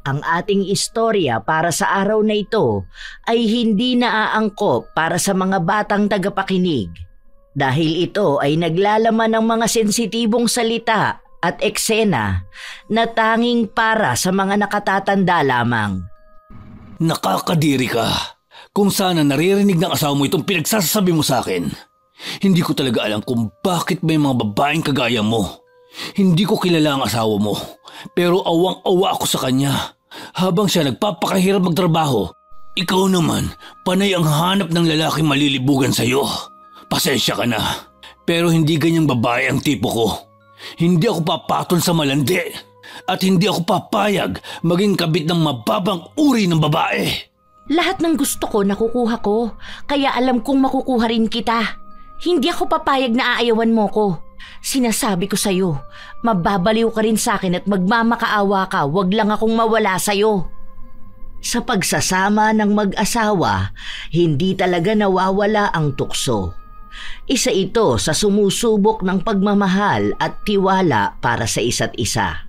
Ang ating istorya para sa araw na ito ay hindi naaangkop para sa mga batang tagapakinig dahil ito ay naglalaman ng mga sensitibong salita at eksena na tanging para sa mga nakatatanda lamang. Nakakadiri ka. Kung sana naririnig ng asawa mo itong pinagsasabi mo sa akin. Hindi ko talaga alam kung bakit may mga babaeng kagaya mo. Hindi ko kilala ang asawa mo, pero awang-awa ako sa kanya. Habang siya nagpapakahirap magtrabaho, ikaw naman, panay ang hanap ng lalaking malilibugan sa'yo. Pasensya ka na, pero hindi ganyang babae ang tipo ko. Hindi ako papatol sa malandi, at hindi ako papayag maging kabit ng mababang uri ng babae. Lahat ng gusto ko nakukuha ko, kaya alam kong makukuha rin kita. Hindi ako papayag na aayawan mo ko. Sinasabi ko sa'yo, mababaliw ka rin sa akin at magmamakaawa ka, wag lang akong mawala sa'yo. Sa pagsasama ng mag-asawa, hindi talaga nawawala ang tukso. Isa ito sa sumusubok ng pagmamahal at tiwala para sa isa't isa.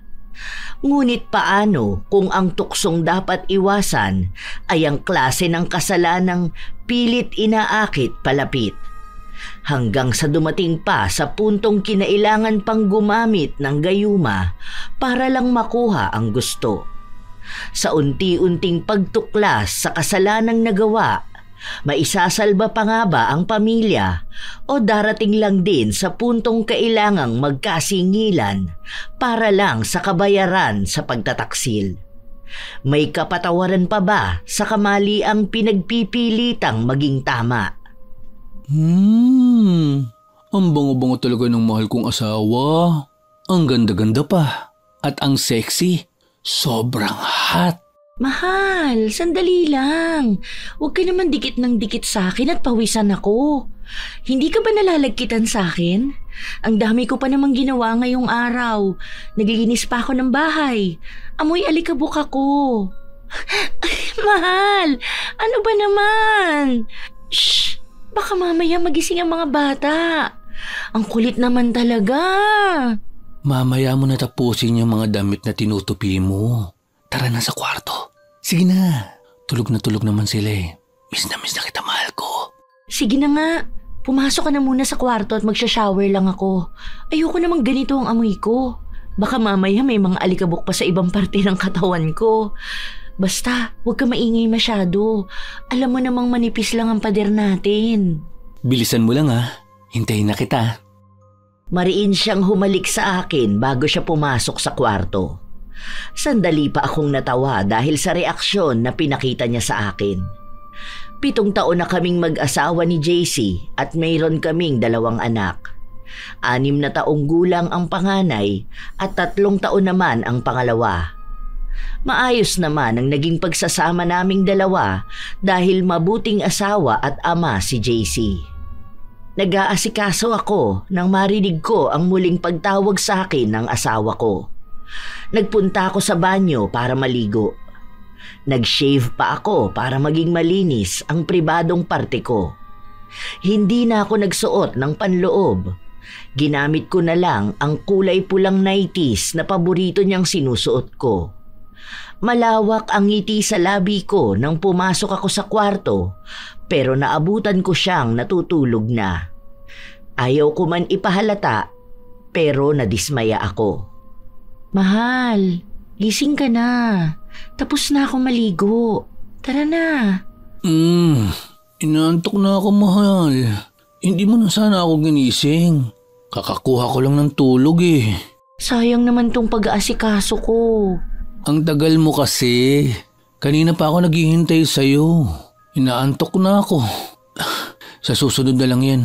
Ngunit paano kung ang tuksong dapat iwasan ay ang klase ng kasalanang pilit inaakit palapit? Hanggang sa dumating pa sa puntong kinailangan pang gumamit ng gayuma para lang makuha ang gusto. Sa unti-unting pagtuklas sa kasalanang nagawa, maisasalba pa nga ba ang pamilya o darating lang din sa puntong kailangang magkasingilan para lang sa kabayaran sa pagtataksil? May kapatawaran pa ba sa kamaliang pinagpipilitang maging tama? Ang bango-bango talaga ng mahal kong asawa. Ang ganda-ganda pa. At ang sexy. Sobrang hot. Mahal, sandali lang. Huwag ka naman dikit ng dikit sa akin at pawisan ako. Hindi ka ba nalalagkitan sa akin? Ang dami ko pa namang ginawa ngayong araw. Naglilinis pa ako ng bahay. Amoy alikabok ako. Mahal, ano ba naman? Shh! Baka mamaya magising ang mga bata. Ang kulit naman talaga. Mamaya mo na tapusin yung mga damit na tinutupi mo. Tara na sa kwarto. Sige na. Tulog naman sila eh. Miss na kita, mahal ko. Sige na nga. Pumasok ka na muna sa kwarto at magsha-shower lang ako. Ayoko namang ganito ang amoy ko. Baka mamaya may mga alikabok pa sa ibang parte ng katawan ko. Basta, huwag ka maingay masyado. Alam mo namang manipis lang ang pader natin. Bilisan mo lang ha. Hintayin na kita. Mariin siyang humalik sa akin bago siya pumasok sa kwarto. Sandali pa akong natawa dahil sa reaksyon na pinakita niya sa akin. 7 taon na kaming mag-asawa ni JC at mayroon kaming 2 anak. 6 na taong gulang ang panganay at 3 taon naman ang pangalawa. Maayos naman ang naging pagsasama naming 2 dahil mabuting asawa at ama si JC. Nag-aasikaso ako nang marinig ko ang muling pagtawag sa akin ng asawa ko. Nagpunta ako sa banyo para maligo. Nag-shave pa ako para maging malinis ang pribadong parte ko. Hindi na ako nagsuot ng panloob. Ginamit ko na lang ang kulay pulang 90s na paborito niyang sinusuot ko. Malawak ang ngiti sa labi ko nang pumasok ako sa kwarto, pero naabutan ko siyang natutulog na. Ayaw ko man ipahalata, pero nadismaya ako. Mahal, gising ka na. Tapos na ako maligo. Tara na. Inaantok na ako, mahal. Hindi mo na sana ako ginising. Kakakuha ko lang ng tulog eh. Sayang naman tong pag-aasikaso ko. Ang tagal mo kasi. Kanina pa ako naghihintay sa'yo. Inaantok na ako. Sa susunod na lang yan.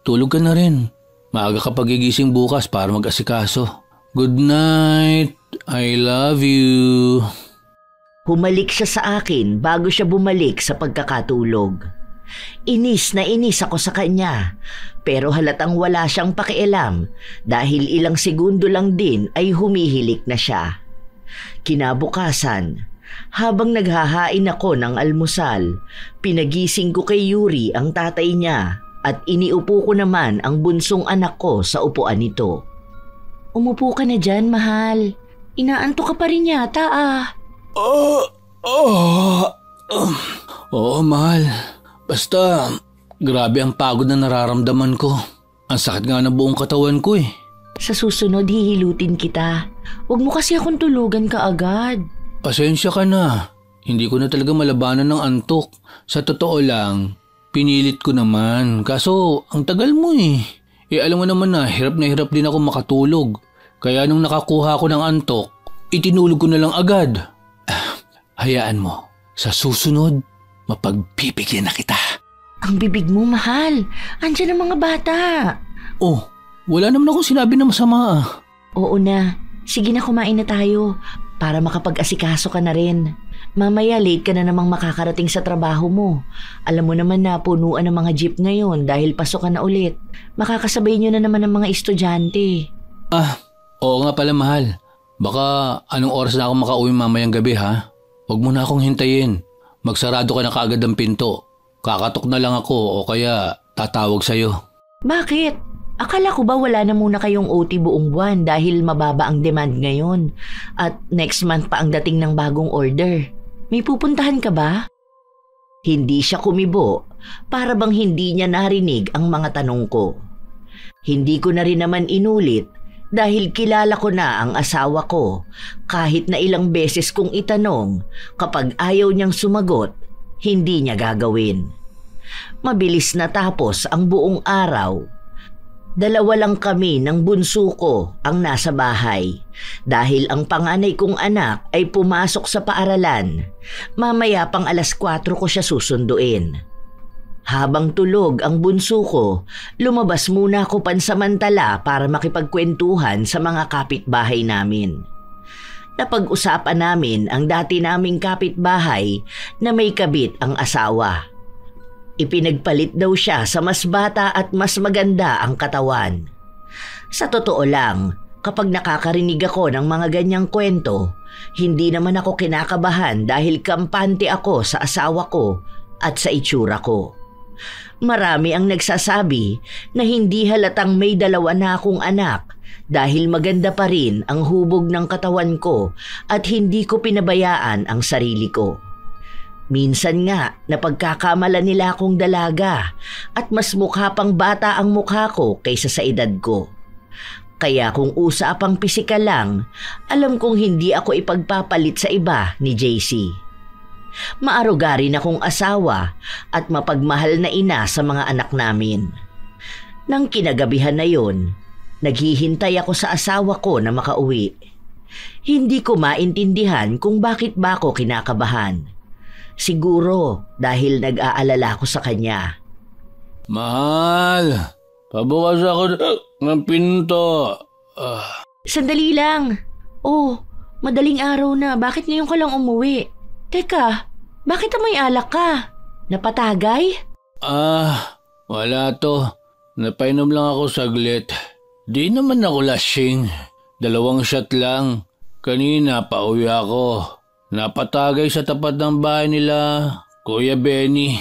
Tulog ka na rin. Maaga ka pagigising bukas para mag-asikaso. Good night. I love you. Humalik siya sa akin bago siya bumalik sa pagkakatulog. Inis na inis ako sa kanya, pero halatang wala siyang pakialam dahil ilang segundo lang din ay humihilik na siya. Kinabukasan, habang naghahain ako ng almusal, pinagising ko kay Yuri ang tatay niya at iniupo ko naman ang bunsong anak ko sa upuan nito. Umupo ka na dyan, mahal. Inaantok ka pa rin yata ah. Oo, mahal. Basta, grabe ang pagod na nararamdaman ko. Ang sakit nga ng buong katawan ko eh. Sa susunod, hihilutin kita. Huwag mo kasi akong tulugan kaagad. Pasensya ka na. Hindi ko na talaga malabanan ng antok. Sa totoo lang, pinilit ko naman. Kaso, ang tagal mo eh. Alam mo naman na hirap din ako makatulog. Kaya nung nakakuha ko ng antok, itinulog ko na lang agad. Hayaan mo, sa susunod, mapagbibigyan na kita. Ang bibig mo, mahal. Andiyan ang mga bata. Oh, wala naman akong sinabi na masama. Oo na. Sige na, kumain na tayo para makapag-asikaso ka na rin. Mamaya late ka na namang makakarating sa trabaho mo. Alam mo naman na punuan ng mga jeep ngayon dahil pasok ka na ulit. Makakasabay nyo na naman ng mga estudyante. Oo nga pala, mahal. Baka anong oras na ako makauwi mamayang gabi, ha? Huwag mo na akong hintayin. Magsarado ka na kaagad ng pinto. Kakatok na lang ako o kaya tatawag sa'yo. Bakit? Akala ko ba wala na muna kayong OT buong buwan dahil mababa ang demand ngayon at next month pa ang dating ng bagong order. May pupuntahan ka ba? Hindi siya kumibo para bang hindi niya narinig ang mga tanong ko. Hindi ko na rin naman inulit dahil kilala ko na ang asawa ko kahit na ilang beses kong itanong kapag ayaw niyang sumagot, hindi niya gagawin. Mabilis na tapos ang buong araw. 2 lang kami ng bunso ko ang nasa bahay dahil ang panganay kong anak ay pumasok sa paaralan. Mamaya pang 4:00 ko siya susunduin. Habang tulog ang bunso ko, lumabas muna ako pansamantala para makipagkwentuhan sa mga kapitbahay namin. Napag-usapan namin ang dati naming kapitbahay na may kabit ang asawa. Ipinagpalit daw siya sa mas bata at mas maganda ang katawan. Sa totoo lang, kapag nakakarinig ako ng mga ganyang kwento, hindi naman ako kinakabahan dahil kampante ako sa asawa ko at sa itsura ko. Marami ang nagsasabi na hindi halatang may 2 na akong anak dahil maganda pa rin ang hubog ng katawan ko at hindi ko pinabayaan ang sarili ko. Minsan nga napagkakamala nila akong dalaga at mas mukha pang bata ang mukha ko kaysa sa edad ko. Kaya kung usapang pisikal lang, alam kong hindi ako ipagpapalit sa iba ni JC. Maaruga rin akong asawa at mapagmahal na ina sa mga anak namin. Nang kinagabihan na yon, naghihintay ako sa asawa ko na makauwi. Hindi ko maintindihan kung bakit ba ako kinakabahan. Siguro dahil nag-aalala ko sa kanya. Mahal, pabukas ako ng pinto. Sandali lang. Oh, madaling araw na. Bakit ngayon ka lang umuwi? Teka, bakit may alak ka? Napatagay? Wala to. Napainom lang ako saglit. Di naman ako lasing. 2 shot lang. Kanina pauwi ako. Napatagay sa tapat ng bahay nila, Kuya Benny.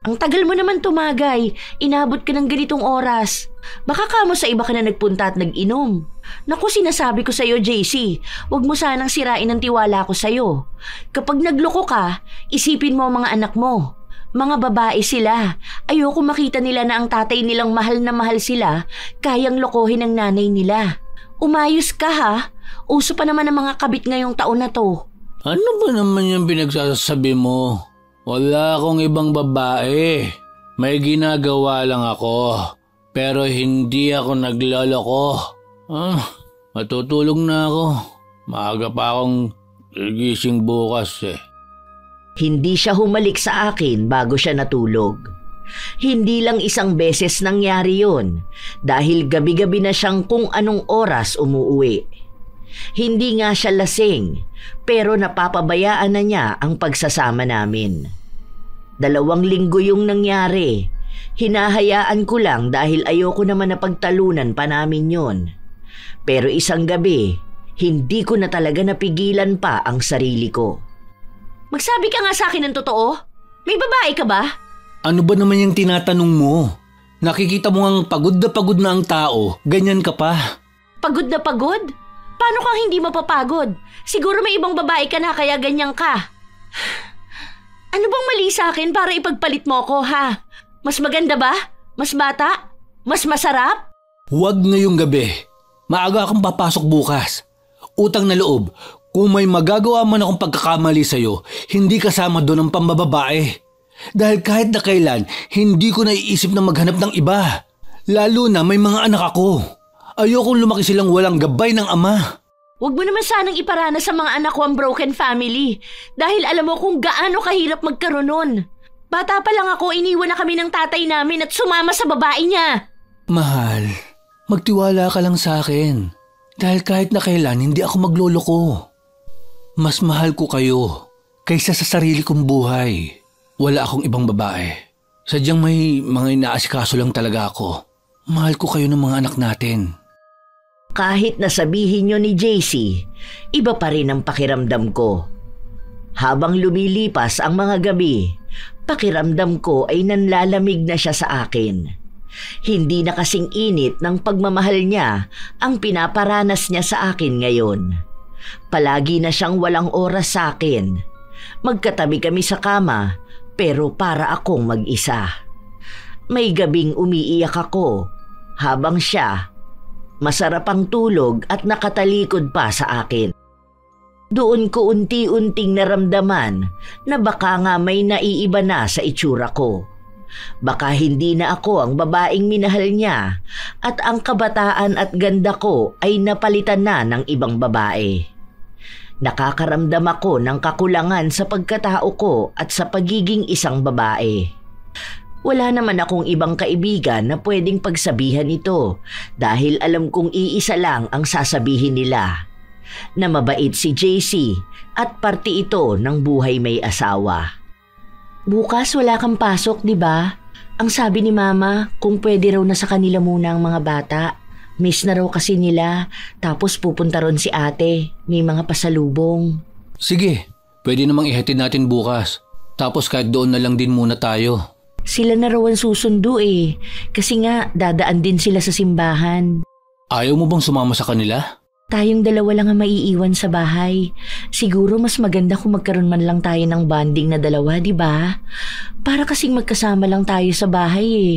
Ang tagal mo naman tumagay. Inabot ka ng ganitong oras. Baka kamo sa iba ka na nagpunta at nag-inom. Naku, sinasabi ko sa'yo, JC, huwag mo sanang sirain ang tiwala ko sa'yo. Kapag nagloko ka, isipin mo ang mga anak mo. Mga babae sila. Ayoko makita nila na ang tatay nilang mahal na mahal sila, kayang lokohin ng nanay nila. Umayos ka, ha? Uso pa naman ang mga kabit ngayong taon na to. Ano ba naman yung pinagsasabi mo? Wala akong ibang babae. May ginagawa lang ako. Pero hindi ako nagloloko. Matutulog na ako. Maaga pa akong gigising bukas eh. Hindi siya humalik sa akin bago siya natulog. Hindi lang isang beses nangyari yun dahil gabi-gabi na siyang kung anong oras umuwi. Hindi nga siya lasing pero napapabayaan na niya ang pagsasama namin. 2 linggo yung nangyari. Hinahayaan ko lang dahil ayoko naman na pagtalunan pa namin yon. Pero isang gabi, hindi ko na talaga napigilan pa ang sarili ko. Magsabi ka nga sa akin ng totoo. May babae ka ba? Ano ba naman yung tinatanong mo? Nakikita mo ang pagod na ang tao, ganyan ka pa. Pagod na pagod? Paano kang hindi mapapagod? Siguro may ibang babae ka na kaya ganyan ka. Ano bang mali sa akin para ipagpalit mo ko, ha? Mas maganda ba? Mas bata? Mas masarap? Huwag ngayong gabi. Maaga akong papasok bukas. Utang na loob, kung may magagawa man akong pagkakamali sa'yo, hindi kasama doon ang pambababae. Dahil kahit na kailan, hindi ko naiisip na maghanap ng iba. Lalo na may mga anak ako. Ayokong lumaki silang walang gabay ng ama. Huwag mo naman sanang iparana sa mga anak ko ang broken family. Dahil alam mo kung gaano kahirap magkaroon nun. Bata pa lang ako, iniwan na kami ng tatay namin at sumama sa babae niya. Mahal, magtiwala ka lang sa akin. Dahil kahit na kailan, hindi ako magloloko. Mas mahal ko kayo kaysa sa sarili kong buhay. Wala akong ibang babae. Sadyang may mga inaasikaso lang talaga ako. Mahal ko kayo ng mga anak natin. Kahit nasabihin nyo ni JC, iba pa rin ang pakiramdam ko. Habang lumilipas ang mga gabi, pakiramdam ko ay nanlalamig na siya sa akin. Hindi na kasing init ng pagmamahal niya ang pinaparanas niya sa akin ngayon. Palagi na siyang walang oras sa akin. Magkatabi kami sa kama pero para akong mag-isa. May gabing umiiyak ako habang siya masarap ang tulog at nakatalikod pa sa akin. Doon ko unti-unting naramdaman na baka nga may naiiba na sa itsura ko. Baka hindi na ako ang babaeng minahal niya at ang kabataan at ganda ko ay napalitan na ng ibang babae. Nakakaramdam ako ng kakulangan sa pagkatao ko at sa pagiging isang babae. Wala naman akong ibang kaibigan na pwedeng pagsabihan ito dahil alam kong iisa lang ang sasabihin nila. Na mabait si JC at parte ito ng buhay may asawa. Bukas wala kang pasok, di ba? Ang sabi ni Mama kung pwede raw na sa kanila muna ang mga bata. Miss na raw kasi nila, tapos pupunta ron si ate. May mga pasalubong. Sige, pwede namang ihatid natin bukas. Tapos kahit doon na lang din muna tayo. Sila na raw ang susundo eh. Kasi nga, dadaan din sila sa simbahan. Ayaw mo bang sumama sa kanila? Tayong dalawa lang ang maiiwan sa bahay. Siguro mas maganda kung magkaroon man lang tayo ng bonding na dalawa, di ba? Para kasing magkasama lang tayo sa bahay eh.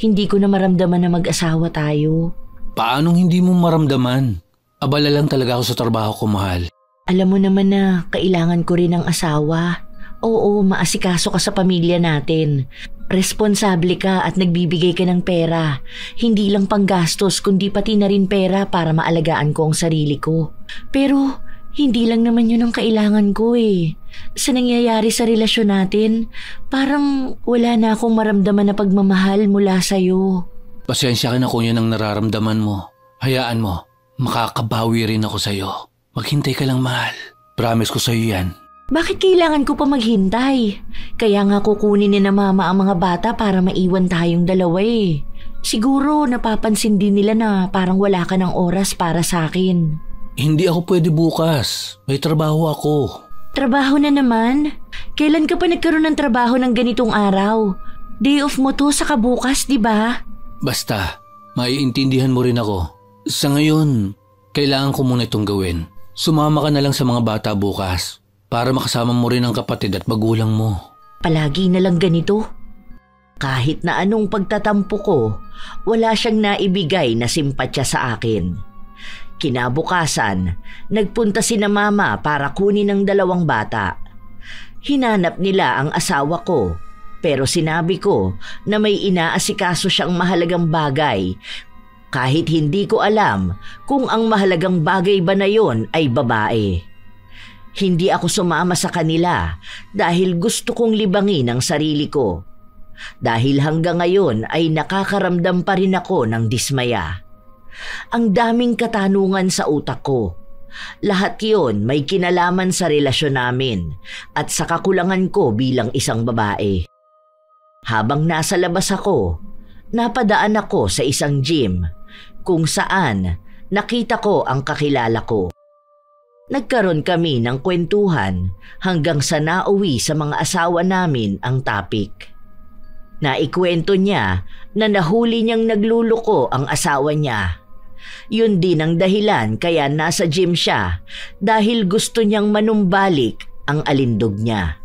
Hindi ko na maramdaman na mag-asawa tayo. Paanong hindi mo maramdaman? Abala lang talaga ako sa trabaho ko, mahal. Alam mo naman na kailangan ko rin ng asawa. Oo, maasikaso ka sa pamilya natin. Responsable ka at nagbibigay ka ng pera. Hindi lang panggastos kundi pati na rin pera para maalagaan ko ang sarili ko. Pero hindi lang naman yun ang kailangan ko eh. Sa nangyayari sa relasyon natin, parang wala na akong maramdaman na pagmamahal mula sa'yo. Pasensya ka na kung yun ang nararamdaman mo. Hayaan mo, makakabawi rin ako sa'yo. Maghintay ka lang, mahal. Promise ko sa'yo yan. Bakit kailangan ko pa maghintay? Kaya nga kukunin ni na Mama ang mga bata para maiwan tayong dalawa eh. Siguro napapansin din nila na parang wala ka ng oras para sa akin. Hindi ako pwede bukas. May trabaho ako. Trabaho na naman? Kailan ka pa nagkaroon ng trabaho ng ganitong araw? Day off mo to sa kabukas, di ba? Basta, maiintindihan mo rin ako. Sa ngayon, kailangan ko muna itong gawin. Sumama ka na lang sa mga bata bukas para makasama mo rin ang kapatid at magulang mo. Palagi na lang ganito. Kahit na anong pagtatampo ko, wala siyang naibigay na simpatya sa akin. Kinabukasan, nagpunta sina Mama para kunin ang dalawang bata. Hinanap nila ang asawa ko. Pero sinabi ko na may inaasikaso siyang mahalagang bagay kahit hindi ko alam kung ang mahalagang bagay ba na yon ay babae. Hindi ako sumama sa kanila dahil gusto kong libangin ang sarili ko. Dahil hanggang ngayon ay nakakaramdam pa rin ako ng dismaya. Ang daming katanungan sa utak ko. Lahat yon may kinalaman sa relasyon namin at sa kakulangan ko bilang isang babae. Habang nasa labas ako, napadaan ako sa isang gym kung saan nakita ko ang kakilala ko. Nagkaroon kami ng kwentuhan hanggang sa nauwi sa mga asawa namin ang topic. Naikwento niya na nahuli niyang nagluloko ang asawa niya. Yun din ang dahilan kaya nasa gym siya dahil gusto niyang manumbalik ang alindog niya.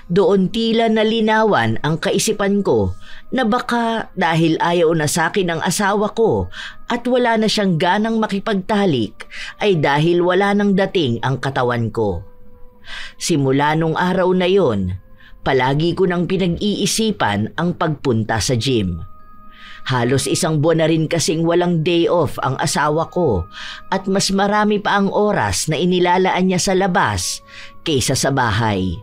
Doon tila nalinawan ang kaisipan ko na baka dahil ayaw na sa akin ang asawa ko at wala na siyang ganang makipagtalik ay dahil wala nang dating ang katawan ko. Simula nung araw na yon, palagi ko nang pinag-iisipan ang pagpunta sa gym. Halos 1 buwan na rin kasing walang day off ang asawa ko at mas marami pa ang oras na inilalaan niya sa labas kaysa sa bahay.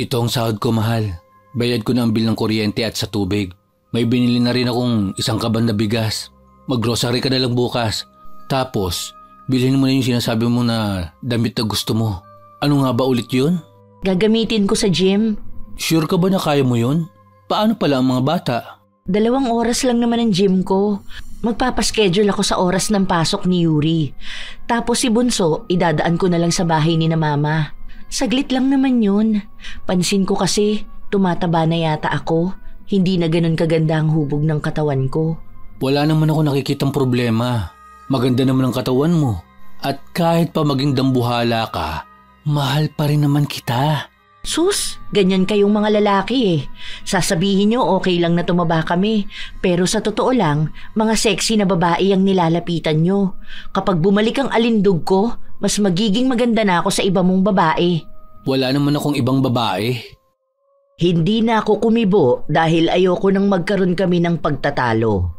Ito ang sahod ko, mahal. Bayad ko na ang bill ng kuryente at sa tubig. May binili na rin akong 1 kaban na bigas. Mag-grocery ka na lang bukas. Tapos, bilhin mo na yung sinasabi mo na damit na gusto mo. Ano nga ba ulit yun? Gagamitin ko sa gym. Sure ka ba na kaya mo yun? Paano pala ang mga bata? 2 oras lang naman ang gym ko. Magpapaschedule ako sa oras ng pasok ni Yuri. Tapos si Bunso, idadaan ko na lang sa bahay ni na Mama. Saglit lang naman yun. Pansin ko kasi, tumataba na yata ako. Hindi na ganun kaganda ang hubog ng katawan ko. Wala naman ako nakikitang problema. Maganda naman ang katawan mo. At kahit pa maging dambuhala ka, mahal pa rin naman kita. Sus, ganyan kayong mga lalaki eh. Sasabihin nyo okay lang na tumaba kami. Pero sa totoo lang, mga sexy na babae ang nilalapitan nyo. Kapag bumalik ang alindog ko, mas magiging maganda na ako sa iba mong babae. Wala naman akong ibang babae. Hindi na ako kumibo dahil ayoko nang magkaroon kami ng pagtatalo.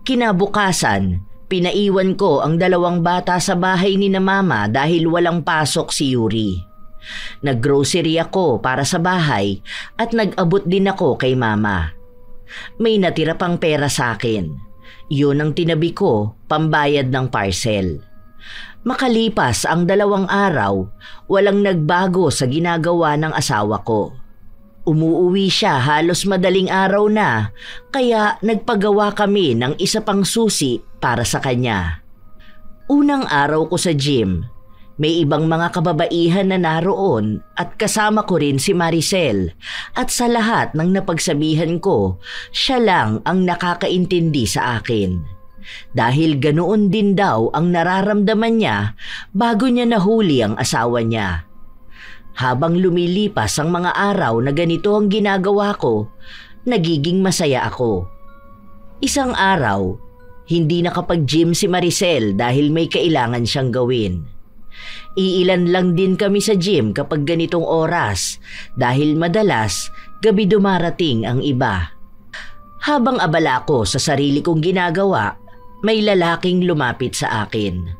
Kinabukasan, pinaiwan ko ang 2 bata sa bahay ni na Mama dahil walang pasok si Yuri. Naggrocery ako para sa bahay at nag-abot din ako kay Mama. May natira pang pera sa akin. Yun ang tinabi ko, pambayad ng parcel. Makalipas ang 2 araw, walang nagbago sa ginagawa ng asawa ko. Umuuwi siya halos madaling araw na, kaya nagpagawa kami ng isa pang susi para sa kanya. Unang araw ko sa gym, may ibang mga kababaihan na naroon at kasama ko rin si Maricel at sa lahat ng napagsabihan ko, siya lang ang nakakaintindi sa akin. Dahil ganoon din daw ang nararamdaman niya bago niya nahuli ang asawa niya. Habang lumilipas ang mga araw na ganito ang ginagawa ko, nagiging masaya ako. Isang araw, hindi nakapag-gym si Maricel dahil may kailangan siyang gawin. Iilan lang din kami sa gym kapag ganitong oras dahil madalas gabi dumarating ang iba. Habang abala ko sa sarili kong ginagawa, may lalaking lumapit sa akin.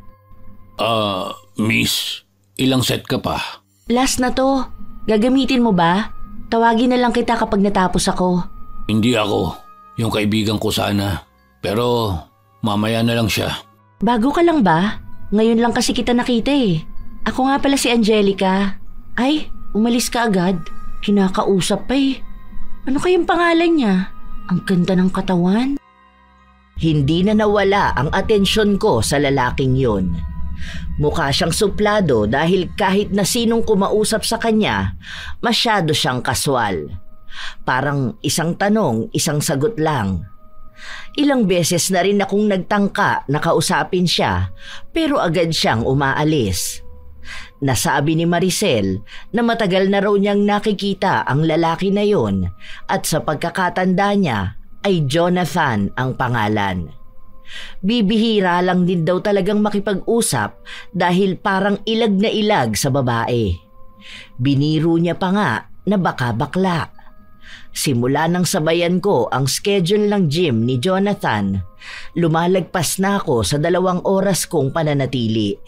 Miss, ilang set ka pa? Last na to. Gagamitin mo ba? Tawagin na lang kita kapag natapos ako. Hindi ako. Yung kaibigan ko sana. Pero mamaya na lang siya. Bago ka lang ba? Ngayon lang kasi kita nakita eh. Ako nga pala si Angelica. Ay, umalis ka agad. Kinakausap pa eh. Ano kayang pangalan niya? Ang ganda ng katawan. Hindi na nawala ang atensyon ko sa lalaking yon. Mukha siyang suplado dahil kahit na sinong kumausap sa kanya, masyado siyang kaswal. Parang isang tanong, isang sagot lang. Ilang beses na rin akong nagtangka na kausapin siya pero agad siyang umaalis. Nasabi ni Maricel na matagal na raw niyang nakikita ang lalaki na yon at sa pagkakatanda niya ay Jonathan ang pangalan. Bibihira lang din daw talagang makipag-usap dahil parang ilag na ilag sa babae. Biniro niya pa nga na baka bakla. Simula nang sabayan ko ang schedule ng gym ni Jonathan, lumalagpas na ako sa 2 oras kong pananatili.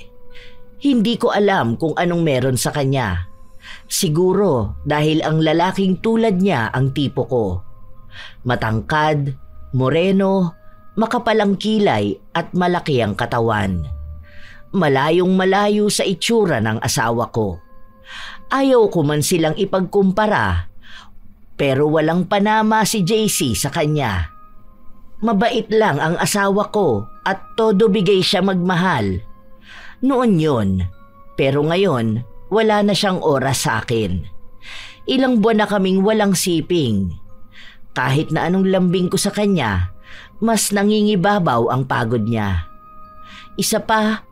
Hindi ko alam kung anong meron sa kanya. Siguro dahil ang lalaking tulad niya ang tipo ko. Matangkad, moreno, makapalang kilay at malaki ang katawan. Malayong malayo sa itsura ng asawa ko. Ayaw ko man silang ipagkumpara, pero walang panama si JC sa kanya. Mabait lang ang asawa ko at todo bigay siya magmahal. Noon yun, pero ngayon wala na siyang oras sa akin. Ilang buwan na kaming walang siping. Kahit na anong lambing ko sa kanya, Mas nangingibabaw ang pagod niya. Isa pa,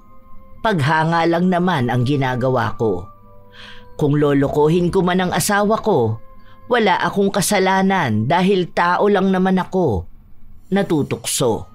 paghanga lang naman ang ginagawa ko. Kung lolokohin ko man ang asawa ko, wala akong kasalanan dahil tao lang naman ako. Natutukso.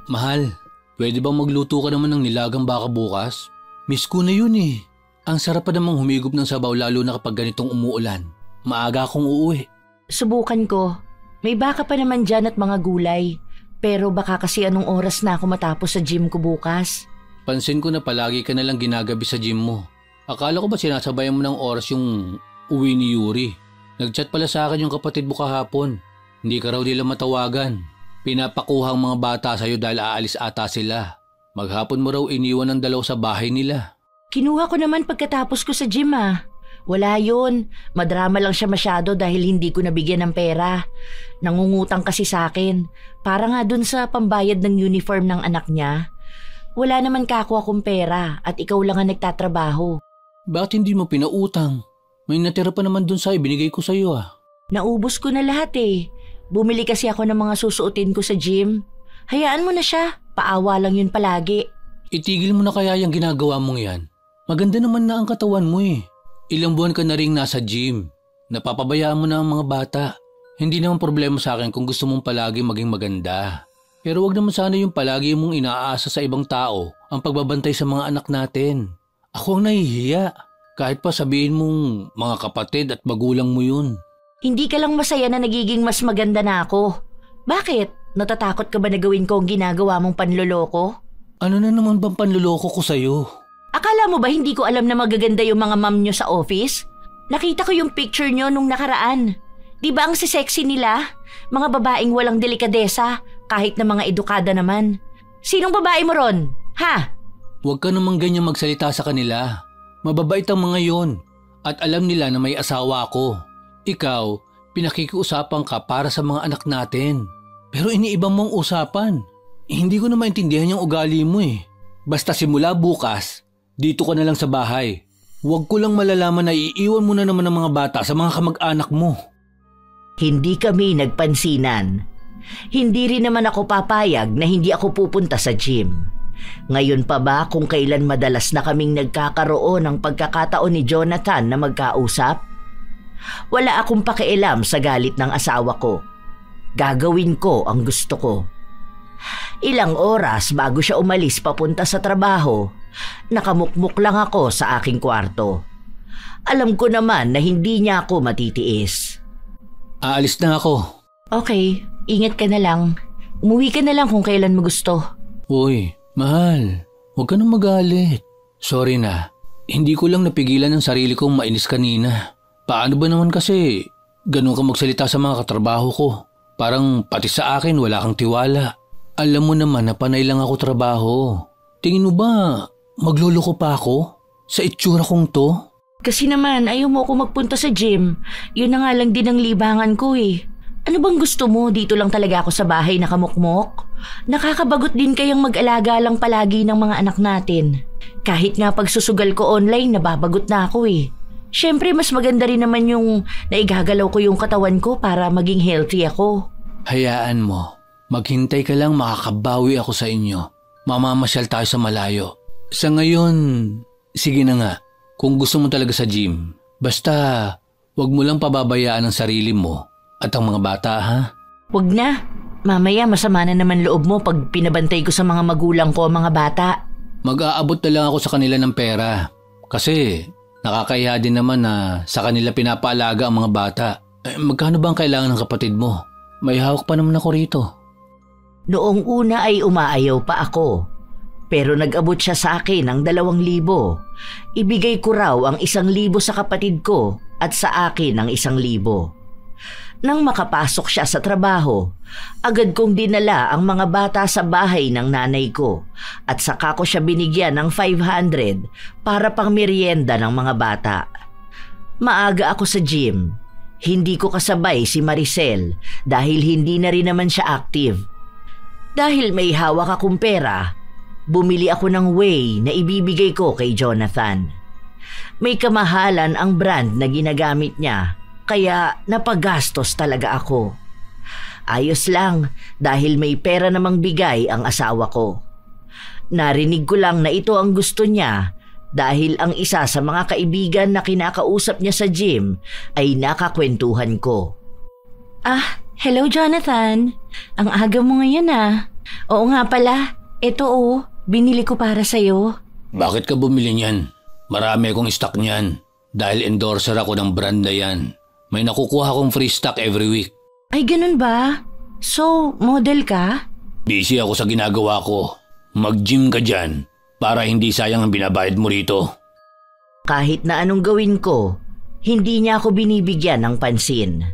Mahal, pwede bang magluto ka naman ng nilagang baka bukas? Miss ko na yun eh. Ang sarap pa namang humigop ng sabaw lalo na kapag ganitong umuulan. Maaga akong uuwi. Subukan ko. May baka pa naman dyan at mga gulay. Pero baka kasi anong oras na ako matapos sa gym ko bukas. Pansin ko na palagi ka nalang ginagabi sa gym mo. Akala ko ba sinasabayan mo ng oras yung uwi ni Yuri? Nagchat pala sa akin yung kapatid mo kahapon. Hindi ka raw nila matawagan. Pinapakuha ang mga bata sa'yo dahil aalis ata sila. Maghapon mo raw iniwan ng dalaw sa bahay nila. Kinuha ko naman pagkatapos ko sa gym ah. Wala yun. Madrama lang siya masyado dahil hindi ko nabigyan ng pera. Nangungutang kasi sa akin. Para nga dun sa pambayad ng uniform ng anak niya. Wala naman kakuha kong pera at ikaw lang ang nagtatrabaho. Bakit hindi mo pinautang? May natira pa naman dun sa ibinigay ko sa iyo ah. Naubos ko na lahat eh. Bumili kasi ako ng mga susuotin ko sa gym. Hayaan mo na siya. Paawa lang yun palagi. Itigil mo na kaya yung ginagawa mong yan. Maganda naman na ang katawan mo eh. Ilang buwan ka na rin nasa gym. Napapabayaan mo na ang mga bata. Hindi naman problema sa akin kung gusto mong palagi maging maganda. Pero wag naman sana yung palagi mong inaasa sa ibang tao ang pagbabantay sa mga anak natin. Ako ang nahihiya. Kahit pa sabihin mong mga kapatid at magulang mo yun. Hindi ka lang masaya na nagiging mas maganda na ako. Bakit? Natatakot ka ba na gawin ko ang ginagawa mong panloloko? Ano na naman bang panloloko ko sa'yo? Akala mo ba hindi ko alam na magaganda yung mga ma'am nyo sa office? Nakita ko yung picture nyo nung nakaraan. Di ba ang sisexy nila? Mga babaeng walang delikadesa, kahit na mga edukada naman. Sinong babae mo ron? Ha? Huwag ka namang ganyan magsalita sa kanila. Mababait ang mga yon at alam nila na may asawa ako. Ikaw, pinakikiusapan ka para sa mga anak natin. Pero iniibang mong usapan. Hindi ko na maintindihan yung ugali mo eh. Basta simula bukas, dito ka na lang sa bahay. Huwag ko lang malalaman na iiwan mo na naman ang mga bata sa mga kamag-anak mo. Hindi kami nagpansinan. Hindi rin naman ako papayag na hindi ako pupunta sa gym. Ngayon pa ba kung kailan madalas na kaming nagkakaroon ng pagkakataon ni Jonathan na magkausap? Wala akong pakialam sa galit ng asawa ko. Gagawin ko ang gusto ko. Ilang oras bago siya umalis papunta sa trabaho, nakamukmuk lang ako sa aking kwarto. Alam ko naman na hindi niya ako matitiis. Aalis na ako. Okay, ingat ka na lang. Umuwi ka na lang kung kailan mo gusto. Uy, mahal, huwag ka nang magalit. Sorry na, hindi ko lang napigilan ang sarili kong mainis kanina. Paano ba naman kasi ganun ka magsalita sa mga katrabaho ko? Parang pati sa akin wala kang tiwala. Alam mo naman na panay lang ako trabaho. Tingin mo ba magluloko pa ako sa itsura kong to? Kasi naman ayaw mo ako magpunta sa gym. Yun na nga lang din ang libangan ko eh. Ano bang gusto mo? Dito lang talaga ako sa bahay nakamukmok? Nakakabagot din kayang mag-alaga lang palagi ng mga anak natin. Kahit nga pagsusugal ko online, nababagot na ako eh. Siyempre mas maganda rin naman yung naigagalaw ko yung katawan ko para maging healthy ako. Hayaan mo. Maghintay ka lang, makakabawi ako sa inyo. Mamamasyal tayo sa malayo. Sa ngayon, sige na nga. Kung gusto mo talaga sa gym, basta wag mo lang pababayaan ang sarili mo at ang mga bata, ha? Wag na. Mamaya masama na naman loob mo pag pinabantay ko sa mga magulang ko ang mga bata. Mag-aabot na lang ako sa kanila ng pera. Kasi nakakahiya din naman na sa kanila pinapaalaga ang mga bata. Magkano ba ang kailangan ng kapatid mo? May hawak pa naman ako rito. Noong una ay umaayaw pa ako. Pero nag-abot siya sa akin ng 2,000. Ibigay ko raw ang 1,000 sa kapatid ko at sa akin ang 1,000. Nang makapasok siya sa trabaho, agad kong dinala ang mga bata sa bahay ng nanay ko at saka ko siya binigyan ng 500 para pang merienda ng mga bata. Maaga ako sa gym. Hindi ko kasabay si Maricel dahil hindi na rin naman siya active. Dahil may hawak akong pera, bumili ako ng whey na ibibigay ko kay Jonathan. May kamahalan ang brand na ginagamit niya, kaya napagastos talaga ako. Ayos lang dahil may pera namang bigay ang asawa ko. Narinig ko lang na ito ang gusto niya dahil ang isa sa mga kaibigan na kinakausap niya sa gym ay nakakwentuhan ko. Hello Jonathan. Ang aga mo ngayon Oo nga pala, ito binili ko para sa'yo. Bakit ka bumili niyan? Marami akong stock niyan. Dahil endorser ako ng brand na yan. May nakukuha akong free stock every week. Ay ganun ba? So, model ka? Busy ako sa ginagawa ko. Mag-gym ka dyan para hindi sayang ang binabayad mo rito. Kahit na anong gawin ko, hindi niya ako binibigyan ng pansin.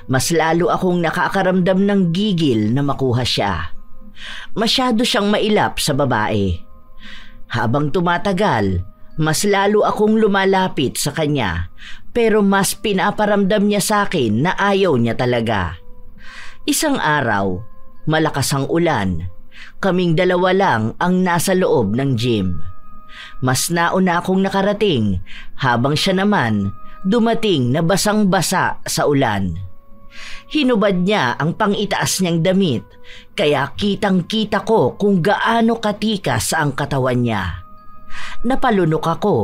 Mas lalo akong nakakaramdam ng gigil na makuha siya. Masyado siyang mailap sa babae. Habang tumatagal, mas lalo akong lumalapit sa kanya pero mas pinaparamdam niya sa akin na ayaw niya talaga. Isang araw, malakas ang ulan. Kaming dalawa lang ang nasa loob ng gym. Mas nauna akong nakarating habang siya naman dumating na basang-basa sa ulan. Hinubad niya ang pang-itaas niyang damit kaya kitang-kita ko kung gaano katikas ang katawan niya. Napalunok ako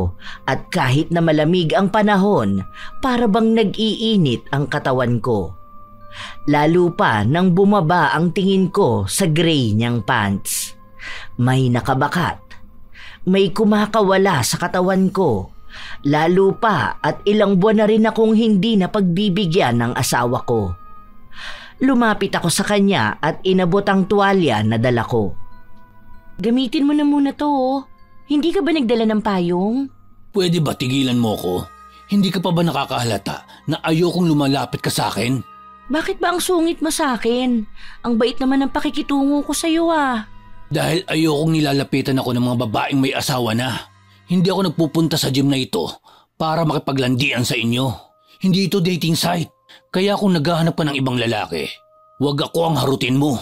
at kahit na malamig ang panahon, para bang nag-iinit ang katawan ko. Lalo pa nang bumaba ang tingin ko sa gray niyang pants. May nakabakat. May kumakawala sa katawan ko. Lalo pa at ilang buwan na rin akong hindi napagbibigyan ng asawa ko. Lumapit ako sa kanya at inabot ang tuwalya na dala ko. Gamitin mo na muna to. Hindi ka ba nagdala ng payong? Pwede ba tigilan mo ko? Hindi ka pa ba nakakahalata na ayokong lumalapit ka sa akin? Bakit ba ang sungit mo sa akin? Ang bait naman ng pakikitungo ko sa'yo Dahil ayokong nilalapitan ako ng mga babaeng may asawa na. Hindi ako nagpupunta sa gym na ito para makipaglandian sa inyo. Hindi ito dating site. Kaya kung naghahanap ka ng ibang lalaki, huwag ako ang harutin mo.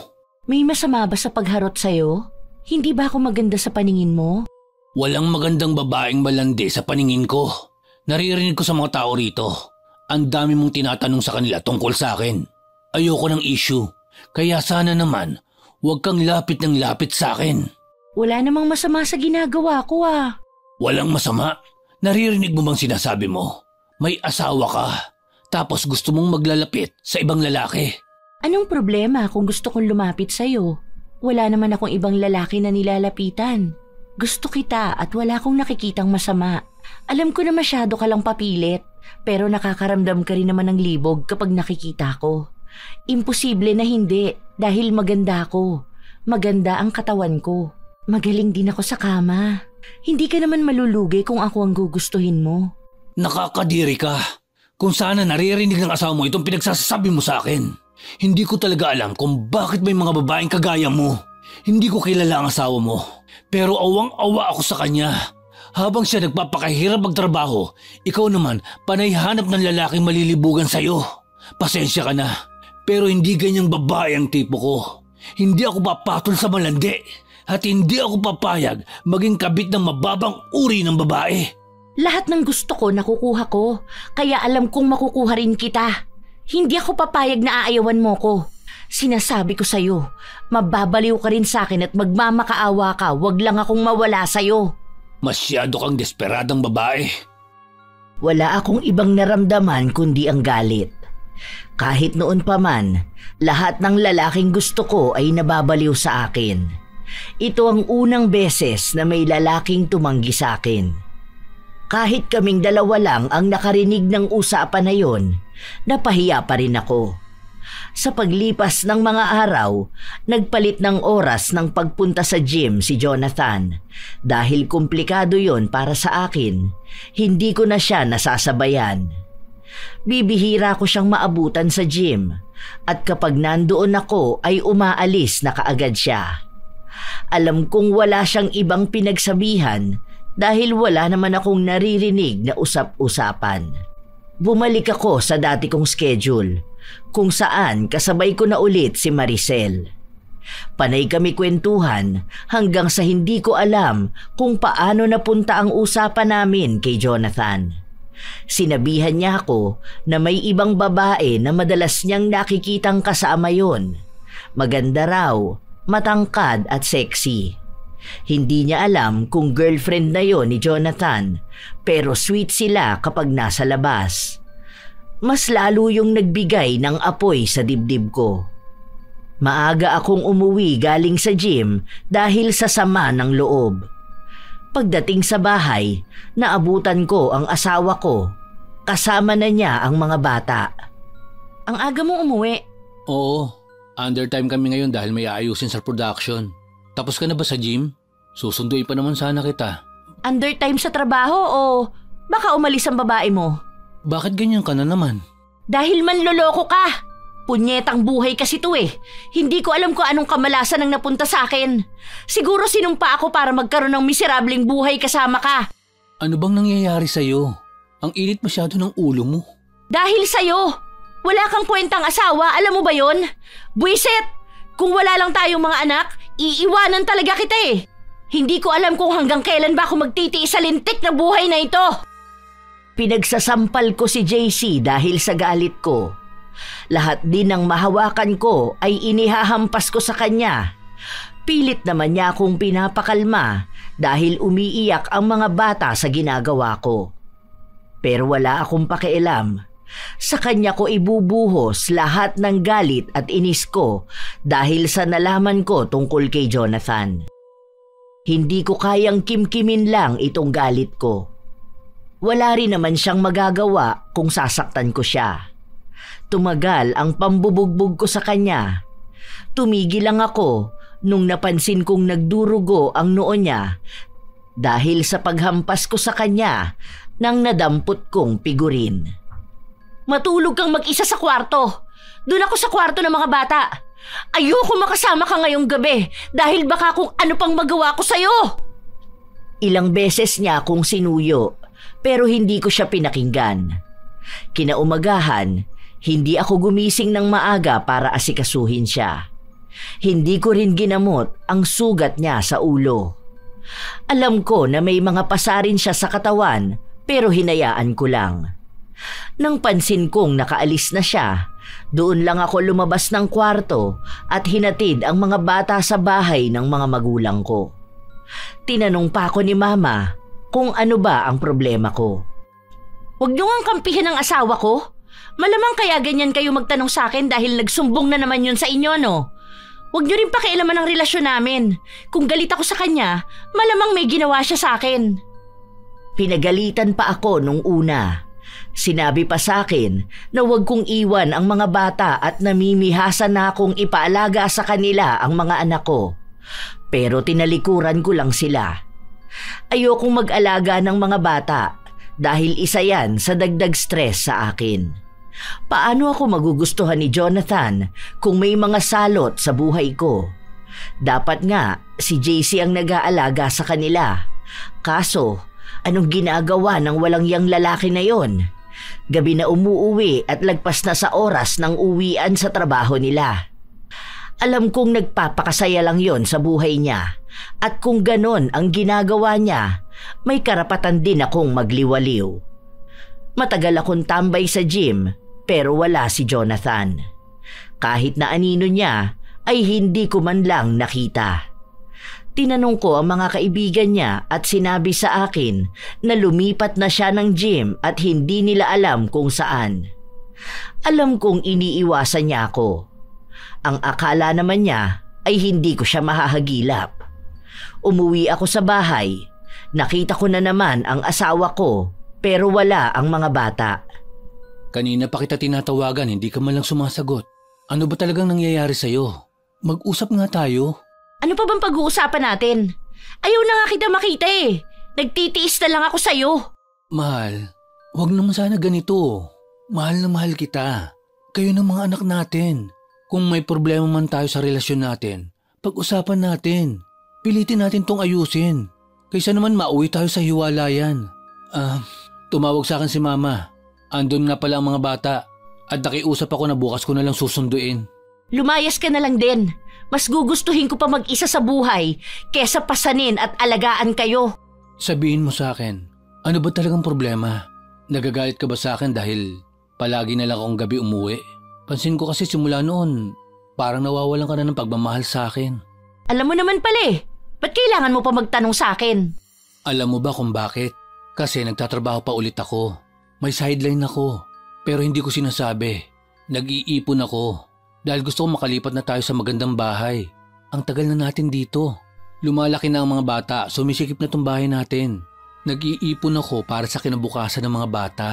May masama ba sa pagharot sa'yo? Hindi ba ako maganda sa paningin mo? Walang magandang babaeng malandi sa paningin ko. Naririnig ko sa mga tao rito. Ang dami mong tinatanong sa kanila tungkol sa akin. Ayoko ng issue. Kaya sana naman, huwag kang lapit ng lapit sa akin. Wala namang masama sa ginagawa ko Walang masama? Naririnig mo bang sinasabi mo? May asawa ka, tapos gusto mong maglalapit sa ibang lalaki. Anong problema kung gusto kong lumapit sa'yo? Wala naman akong ibang lalaki na nilalapitan. Gusto kita at wala akong nakikitang masama. Alam ko na masyado ka lang papilit, pero nakakaramdam ka rin naman ng libog kapag nakikita ko. Imposible na hindi dahil maganda ako. Maganda ang katawan ko. Magaling din ako sa kama. Hindi ka naman malulugi kung ako ang gugustuhin mo. Nakakadiri ka. Kung sana naririnig ng asawa mo itong pinagsasabi mo sa akin. Hindi ko talaga alam kung bakit may mga babaeng kagaya mo. Hindi ko kilala ang asawa mo. Pero awang-awa ako sa kanya. Habang siya nagpapakahirap magtrabaho, ikaw naman panay hanap ng lalaking malilibugan sa'yo. Pasensya ka na. Pero hindi ganyang babae ang tipo ko. Hindi ako papatol sa malandi. At hindi ako papayag maging kabit ng mababang uri ng babae. Lahat ng gusto ko nakukuha ko. Kaya alam kong makukuha rin kita. Hindi ako papayag na aayawan mo ko. Sinasabi ko sa'yo, mababaliw ka rin sa'kin at magmamakaawa ka, wag lang akong mawala sa'yo. Masyado kang desperadang babae. Wala akong ibang naramdaman kundi ang galit. Kahit noon pa man, lahat ng lalaking gusto ko ay nababaliw sa akin. Ito ang unang beses na may lalaking tumanggi sa akin. Kahit kaming dalawa lang ang nakarinig ng usapan na yon, napahiya pa rin ako. Sa paglipas ng mga araw, nagpalit ng oras ng pagpunta sa gym si Jonathan. Dahil komplikado yon para sa akin, hindi ko na siya nasasabayan. Bibihira ko siyang maabutan sa gym at kapag nandoon ako ay umaalis na kaagad siya. Alam kong wala siyang ibang pinagsabihan dahil wala naman akong naririnig na usap-usapan. Bumalik ako sa dati kong schedule kung saan kasabay ko na ulit si Maricel. Panay kami kwentuhan hanggang sa hindi ko alam kung paano napunta ang usapan namin kay Jonathan. Sinabihan niya ako na may ibang babae na madalas niyang nakikitang kasama yon. Maganda raw, matangkad at sexy. Hindi niya alam kung girlfriend na yon ni Jonathan, pero sweet sila kapag nasa labas. Mas lalo yung nagbigay ng apoy sa dibdib ko. Maaga akong umuwi galing sa gym dahil sa sama ng loob. Pagdating sa bahay, naabutan ko ang asawa ko. Kasama na niya ang mga bata. Ang aga mong umuwi. Oo, undertime kami ngayon dahil may aayusin sa production. Tapos ka na ba sa gym? Susunduin pa naman sana kita. Undertime sa trabaho o baka umalis ang babae mo? Bakit ganyan ka na naman? Dahil manloloko ka. Punyetang buhay kasi to eh. Hindi ko alam kung anong kamalasan ang napunta sa akin. Siguro sinumpa ako para magkaroon ng miserableng buhay kasama ka. Ano bang nangyayari sa'yo? Ang init masyado ng ulo mo. Dahil sa'yo. Wala kang kwentang asawa, alam mo ba yon? Buisit! Kung wala lang tayong mga anak, iiwanan talaga kita eh. Hindi ko alam kung hanggang kailan ba ako magtitiis sa lintik na buhay na ito. Pinagsasampal ko si JC dahil sa galit ko. Lahat din ng mahawakan ko ay inihahampas ko sa kanya. Pilit naman niya akong pinapakalma dahil umiiyak ang mga bata sa ginagawa ko. Pero wala akong pakialam. Sa kanya ko ibubuhos lahat ng galit at inis ko dahil sa nalaman ko tungkol kay Jonathan. Hindi ko kayang kimkimin lang itong galit ko. Wala rin naman siyang magagawa kung sasaktan ko siya. Tumagal ang pambubugbog ko sa kanya. Tumigil lang ako nung napansin kong nagdurugo ang noo niya dahil sa paghampas ko sa kanya nang nadampot kong pigurin. Matulog kang mag-isa sa kwarto. Doon ako sa kwarto ng mga bata. Ayoko makasama ka ngayong gabi dahil baka kung ano pang magawa ko sa'yo. Ilang beses niya akong sinuyo pero hindi ko siya pinakinggan. Kinaumagahan, hindi ako gumising ng maaga para asikasuhin siya. Hindi ko rin ginamot ang sugat niya sa ulo. Alam ko na may mga pasarin siya sa katawan pero hinayaan ko lang. Nang pansin kong nakaalis na siya, doon lang ako lumabas ng kwarto at hinatid ang mga bata sa bahay ng mga magulang ko. Tinanong pa ako ni Mama kung ano ba ang problema ko. Huwag niyo ngang kampihin ang asawa ko. Malamang kaya ganyan kayo magtanong sa akin dahil nagsumbong na naman yun sa inyo, no? Huwag niyo rin pakialaman ang relasyon namin. Kung galit ako sa kanya, malamang may ginawa siya sa akin. Pinagalitan pa ako nung una. Sinabi pa sa akin na huwag kong iwan ang mga bata at namimihasan na akong ipaalaga sa kanila ang mga anak ko. Pero tinalikuran ko lang sila. Ayokong mag-alaga ng mga bata dahil isa yan sa dagdag stress sa akin. Paano ako magugustuhan ni Jonathan kung may mga salot sa buhay ko? Dapat nga si JC ang nag-aalaga sa kanila. Kaso, anong ginagawa ng walang yang lalaki na yon? Gabi na umuuwi at lagpas na sa oras ng uwian sa trabaho nila. Alam kong nagpapakasaya lang yon sa buhay niya at kung ganon ang ginagawa niya, may karapatan din akong magliwaliw. Matagal akong tambay sa gym pero wala si Jonathan. Kahit na anino niya ay hindi ko man lang nakita. Tinanong ko ang mga kaibigan niya at sinabi sa akin na lumipat na siya ng gym at hindi nila alam kung saan. Alam kong iniiwasan niya ako. Ang akala naman niya ay hindi ko siya mahahagilap. Umuwi ako sa bahay. Nakita ko na naman ang asawa ko pero wala ang mga bata. Kanina pa kita tinatawagan, hindi ka man lang sumasagot. Ano ba talagang nangyayari sa'yo? Mag-usap nga tayo. Ano pa bang pag-uusapan natin? Ayaw na nga kita makita eh. Nagtitiis na lang ako sa'yo. Mahal, huwag naman sana ganito. Mahal na mahal kita. Kayo ng mga anak natin. Kung may problema man tayo sa relasyon natin, pag-usapan natin. Pilitin natin tong ayusin. Kaysa naman mauwi tayo sa hiwalayan. Tumawag sa akin si Mama. Andun nga pala ang mga bata. At nakiusap ako na bukas ko na lang susunduin. Lumayas ka na lang din. Mas gugustuhin ko pa mag-isa sa buhay kesa pasanin at alagaan kayo. Sabihin mo sa akin, ano ba talagang problema? Nagagalit ka ba sa akin dahil palagi na lang akong gabi umuwi? Pansin ko kasi simula noon, parang nawawalan ka na ng pagmamahal sa akin. Alam mo naman pala eh. Ba't kailangan mo pa magtanong sa akin? Alam mo ba kung bakit? Kasi nagtatrabaho pa ulit ako. May sideline ako. Pero hindi ko sinasabi. Nag-iipon ako. Dahil gusto kong makalipat na tayo sa magandang bahay. Ang tagal na natin dito. Lumalaki na ang mga bata, sumisikip na tong bahay natin. Nag-iipon ako para sa kinabukasan ng mga bata.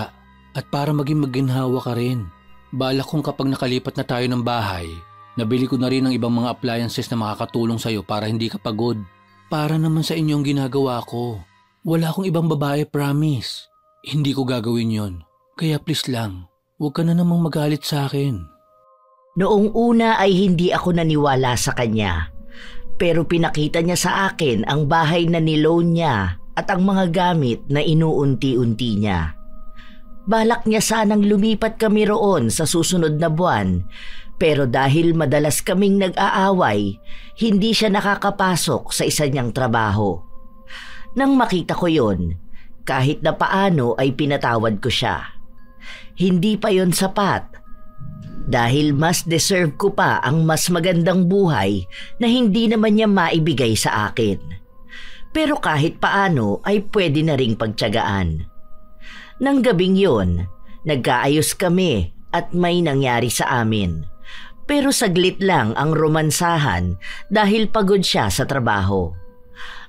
At para maging maginhawa ka rin. Balak kong kapag nakalipat na tayo ng bahay, nabili ko na rin ng ibang mga appliances na makakatulong sa'yo para hindi ka pagod. Para naman sa inyong ginagawa ko. Wala akong ibang babae, promise. Hindi ko gagawin yon. Kaya please lang, huwag ka na namang magalit sa akin. Noong una ay hindi ako naniwala sa kanya. Pero pinakita niya sa akin ang bahay na niloan niya at ang mga gamit na inuunti-unti niya. Balak niya sanang lumipat kami roon sa susunod na buwan, pero dahil madalas kaming nag-aaway, hindi siya nakakapasok sa isa niyang trabaho. Nang makita ko yon, kahit na paano ay pinatawad ko siya. Hindi pa yon sapat, dahil mas deserve ko pa ang mas magandang buhay na hindi naman niya maibigay sa akin. Pero kahit paano ay pwede na ring pagtiyagaan. Nang gabing yon, nagkaayos kami at may nangyari sa amin. Pero saglit lang ang romansahan dahil pagod siya sa trabaho.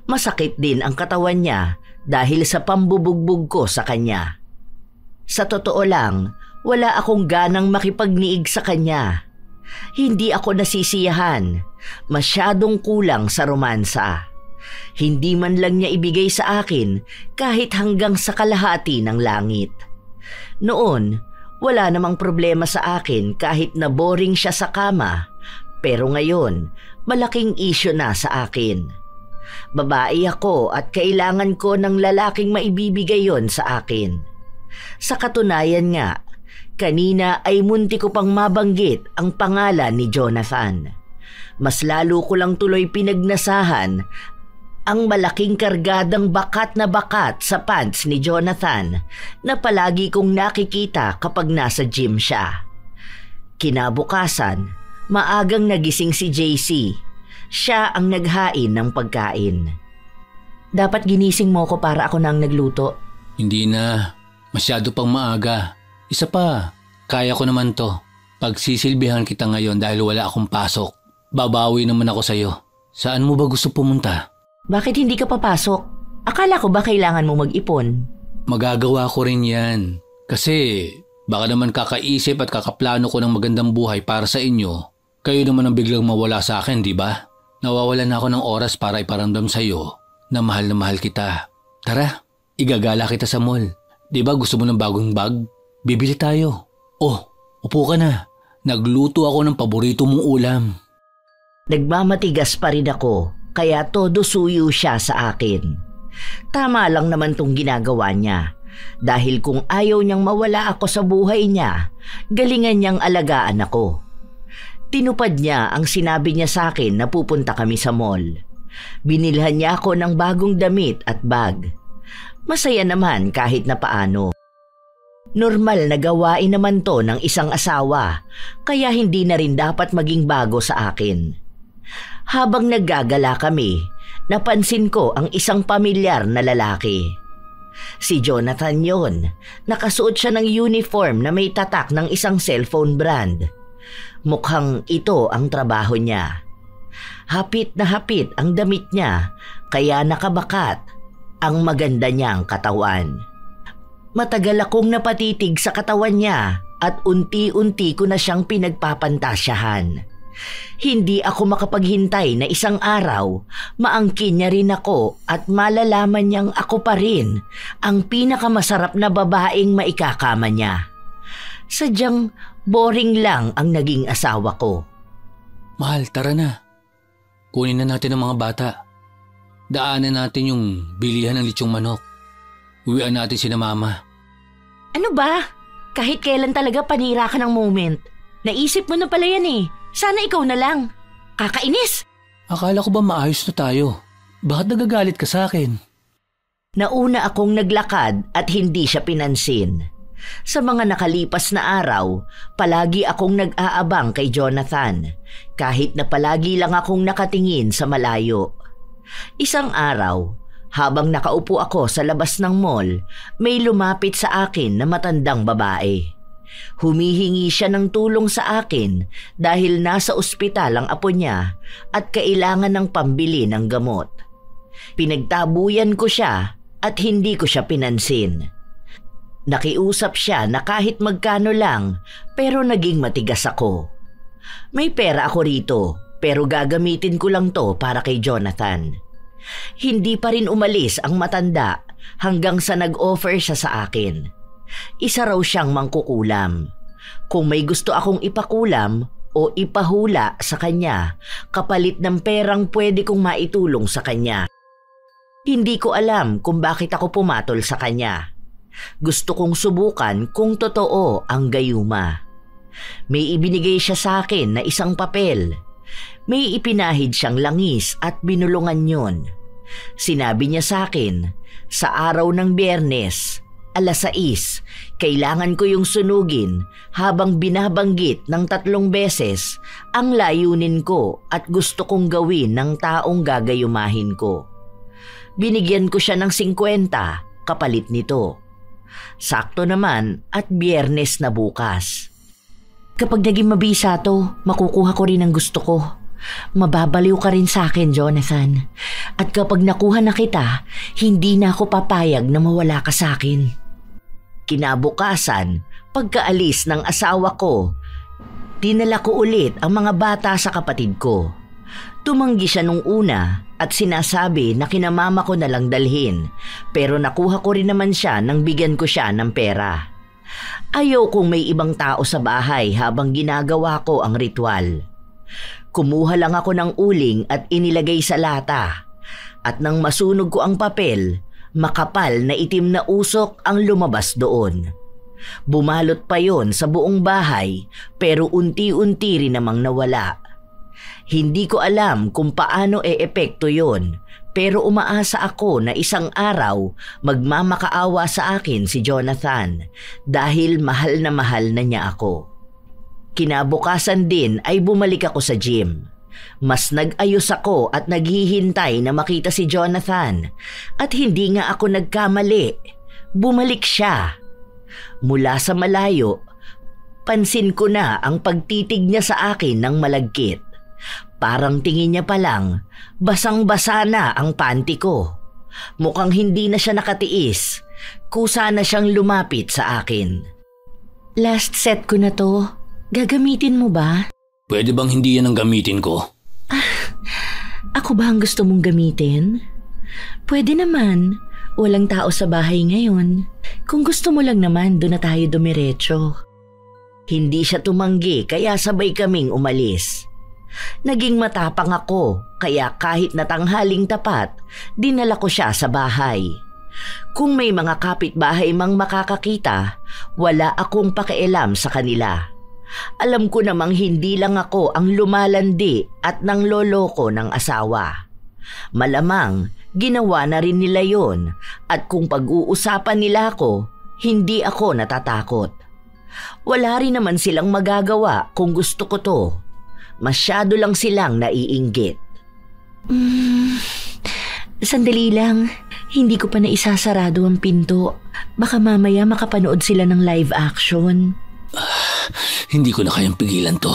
Masakit din ang katawan niya dahil sa pambubugbog ko sa kanya. Sa totoo lang, wala akong ganang makipagniig sa kanya. Hindi ako nasisiyahan. Masyadong kulang sa romansa. Hindi man lang niya ibigay sa akin kahit hanggang sa kalahati ng langit. Noon, wala namang problema sa akin kahit na boring siya sa kama. Pero ngayon, malaking isyu na sa akin. Babae ako at kailangan ko ng lalaking maibibigay yon sa akin. Sa katunayan nga, kanina ay munti ko pang mabanggit ang pangalan ni Jonathan. Mas lalo ko lang tuloy pinagnasahan ang malaking kargadang bakat na bakat sa pants ni Jonathan na palagi kong nakikita kapag nasa gym siya. Kinabukasan, maagang nagising si JC. Siya ang naghain ng pagkain. Dapat ginising mo ko para ako nang nagluto. Hindi na. Masyado pang maaga. Isa pa, kaya ko naman to. Pagsisilbihan kita ngayon dahil wala akong pasok. Babawi naman ako sa'yo. Saan mo ba gusto pumunta? Bakit hindi ka papasok? Akala ko ba kailangan mo mag-ipon? Magagawa ko rin yan. Kasi baka naman kakaisip at kakaplano ko ng magandang buhay para sa inyo. Kayo naman ang biglang mawala sa akin, di ba? Nawawalan na ako ng oras para iparamdam sa'yo na mahal kita. Tara, igagala kita sa mall. Di ba gusto mo ng bagong bag? Bibili tayo. Oh, upo ka na. Nagluto ako ng paborito mong ulam. Nagmamatigas pa rin ako. Kaya todo suyo siya sa akin. Tama lang naman tong ginagawa niya. Dahil kung ayaw niyang mawala ako sa buhay niya, galingan niyang alagaan ako. Tinupad niya ang sinabi niya sa akin na pupunta kami sa mall. Binilhan niya ako ng bagong damit at bag. Masaya naman kahit na paano. Normal na gawain naman to ng isang asawa, kaya hindi na rin dapat maging bago sa akin. Habang naggagala kami, napansin ko ang isang pamilyar na lalaki. Si Jonathan yon. Nakasuot siya ng uniform na may tatak ng isang cellphone brand. Mukhang ito ang trabaho niya. Hapit na hapit ang damit niya, kaya nakabakat ang maganda niyang katawan. Matagal akong napatitig sa katawan niya at unti-unti ko na siyang pinagpapantasyahan. Hindi ako makapaghintay na isang araw, maangkin niya rin ako at malalaman niyang ako pa rin ang pinakamasarap na babaeng maikakama niya. Sadyang boring lang ang naging asawa ko. Mahal, tara na. Kunin na natin ang mga bata. Daanan natin yung bilihan ng litsong manok. Uwian natin sina mama. Ano ba? Kahit kailan talaga panira ka ng moment. Naisip mo na pala yan eh. Sana ikaw na lang. Kakainis! Akala ko ba maayos na tayo? Bakit nagagalit ka sa akin? Nauna akong naglakad at hindi siya pinansin. Sa mga nakalipas na araw, palagi akong nag-aabang kay Jonathan, kahit na palagi lang akong nakatingin sa malayo. Isang araw, habang nakaupo ako sa labas ng mall, may lumapit sa akin na matandang babae. Humihingi siya ng tulong sa akin dahil nasa ospital ang apo niya at kailangan ng pambili ng gamot. Pinagtabuyan ko siya at hindi ko siya pinansin. Nakiusap siya na kahit magkano lang, pero naging matigas ako. May pera ako rito, pero gagamitin ko lang to para kay Jonathan. Hindi pa rin umalis ang matanda hanggang sa nag-offer siya sa akin. Isa raw siyang mangkukulam. Kung may gusto akong ipakulam o ipahula sa kanya, kapalit ng perang pwede kong maitulong sa kanya. Hindi ko alam kung bakit ako pumatol sa kanya. Gusto kong subukan kung totoo ang gayuma. May ibinigay siya sa akin na isang papel. May ipinahid siyang langis at binulungan yun. Sinabi niya sa akin, sa araw ng Biyernes, 6:00, kailangan ko yung sunugin habang binabanggit ng 3 beses ang layunin ko at gusto kong gawin ng taong gagayumahin ko. Binigyan ko siya ng 50 kapalit nito. Sakto naman at Biyernes na bukas. Kapag naging mabisa to, makukuha ko rin ang gusto ko. Mababaliw ka rin sa akin, Jonathan. At kapag nakuha na kita, hindi na ako papayag na mawala ka sa akin. Kinabukasan, pagkaalis ng asawa ko, dinala ko ulit ang mga bata sa kapatid ko. Tumanggi siya nung una at sinasabi na kinamama ko na lang dalhin, pero nakuha ko rin naman siya nang bigyan ko siya ng pera. Ayaw kong may ibang tao sa bahay habang ginagawa ko ang ritual. Kumuha lang ako ng uling at inilagay sa lata. At nang masunog ko ang papel, makapal na itim na usok ang lumabas doon. Bumalot pa yon sa buong bahay pero unti-unti rin namang nawala. Hindi ko alam kung paano e-epekto yon, pero umaasa ako na isang araw magmamakaawa sa akin si Jonathan dahil mahal na niya ako. Kinabukasan din ay bumalik ako sa gym. Mas nag-ayos ako at naghihintay na makita si Jonathan at hindi nga ako nagkamali. Bumalik siya. Mula sa malayo, pansin ko na ang pagtitig niya sa akin ng malagkit. Parang tingin niya pa lang, basang-basa na ang panty ko. Mukhang hindi na siya nakatiis. Kusa na siyang lumapit sa akin. Last set ko na to. Gagamitin mo ba? Pwede bang hindi yan ang gamitin ko? Ako ba ang gusto mong gamitin? Pwede naman. Walang tao sa bahay ngayon. Kung gusto mo lang naman, doon na tayo dumiretso. Hindi siya tumanggi kaya sabay kaming umalis. Naging matapang ako kaya kahit natanghaling tapat, dinala ko siya sa bahay. Kung may mga kapitbahay mang makakakita, wala akong pakialam sa kanila. Alam ko namang hindi lang ako ang lumalandi at nangloloko ng asawa. Malamang ginawa na rin nila yon at kung pag-uusapan nila ako, hindi ako natatakot. Wala rin naman silang magagawa kung gusto ko to. Masyado lang silang naiinggit. Sandali lang. Hindi ko pa naisasarado ang pinto. Baka mamaya makapanood sila ng live action. Hindi ko na kayang pigilan to.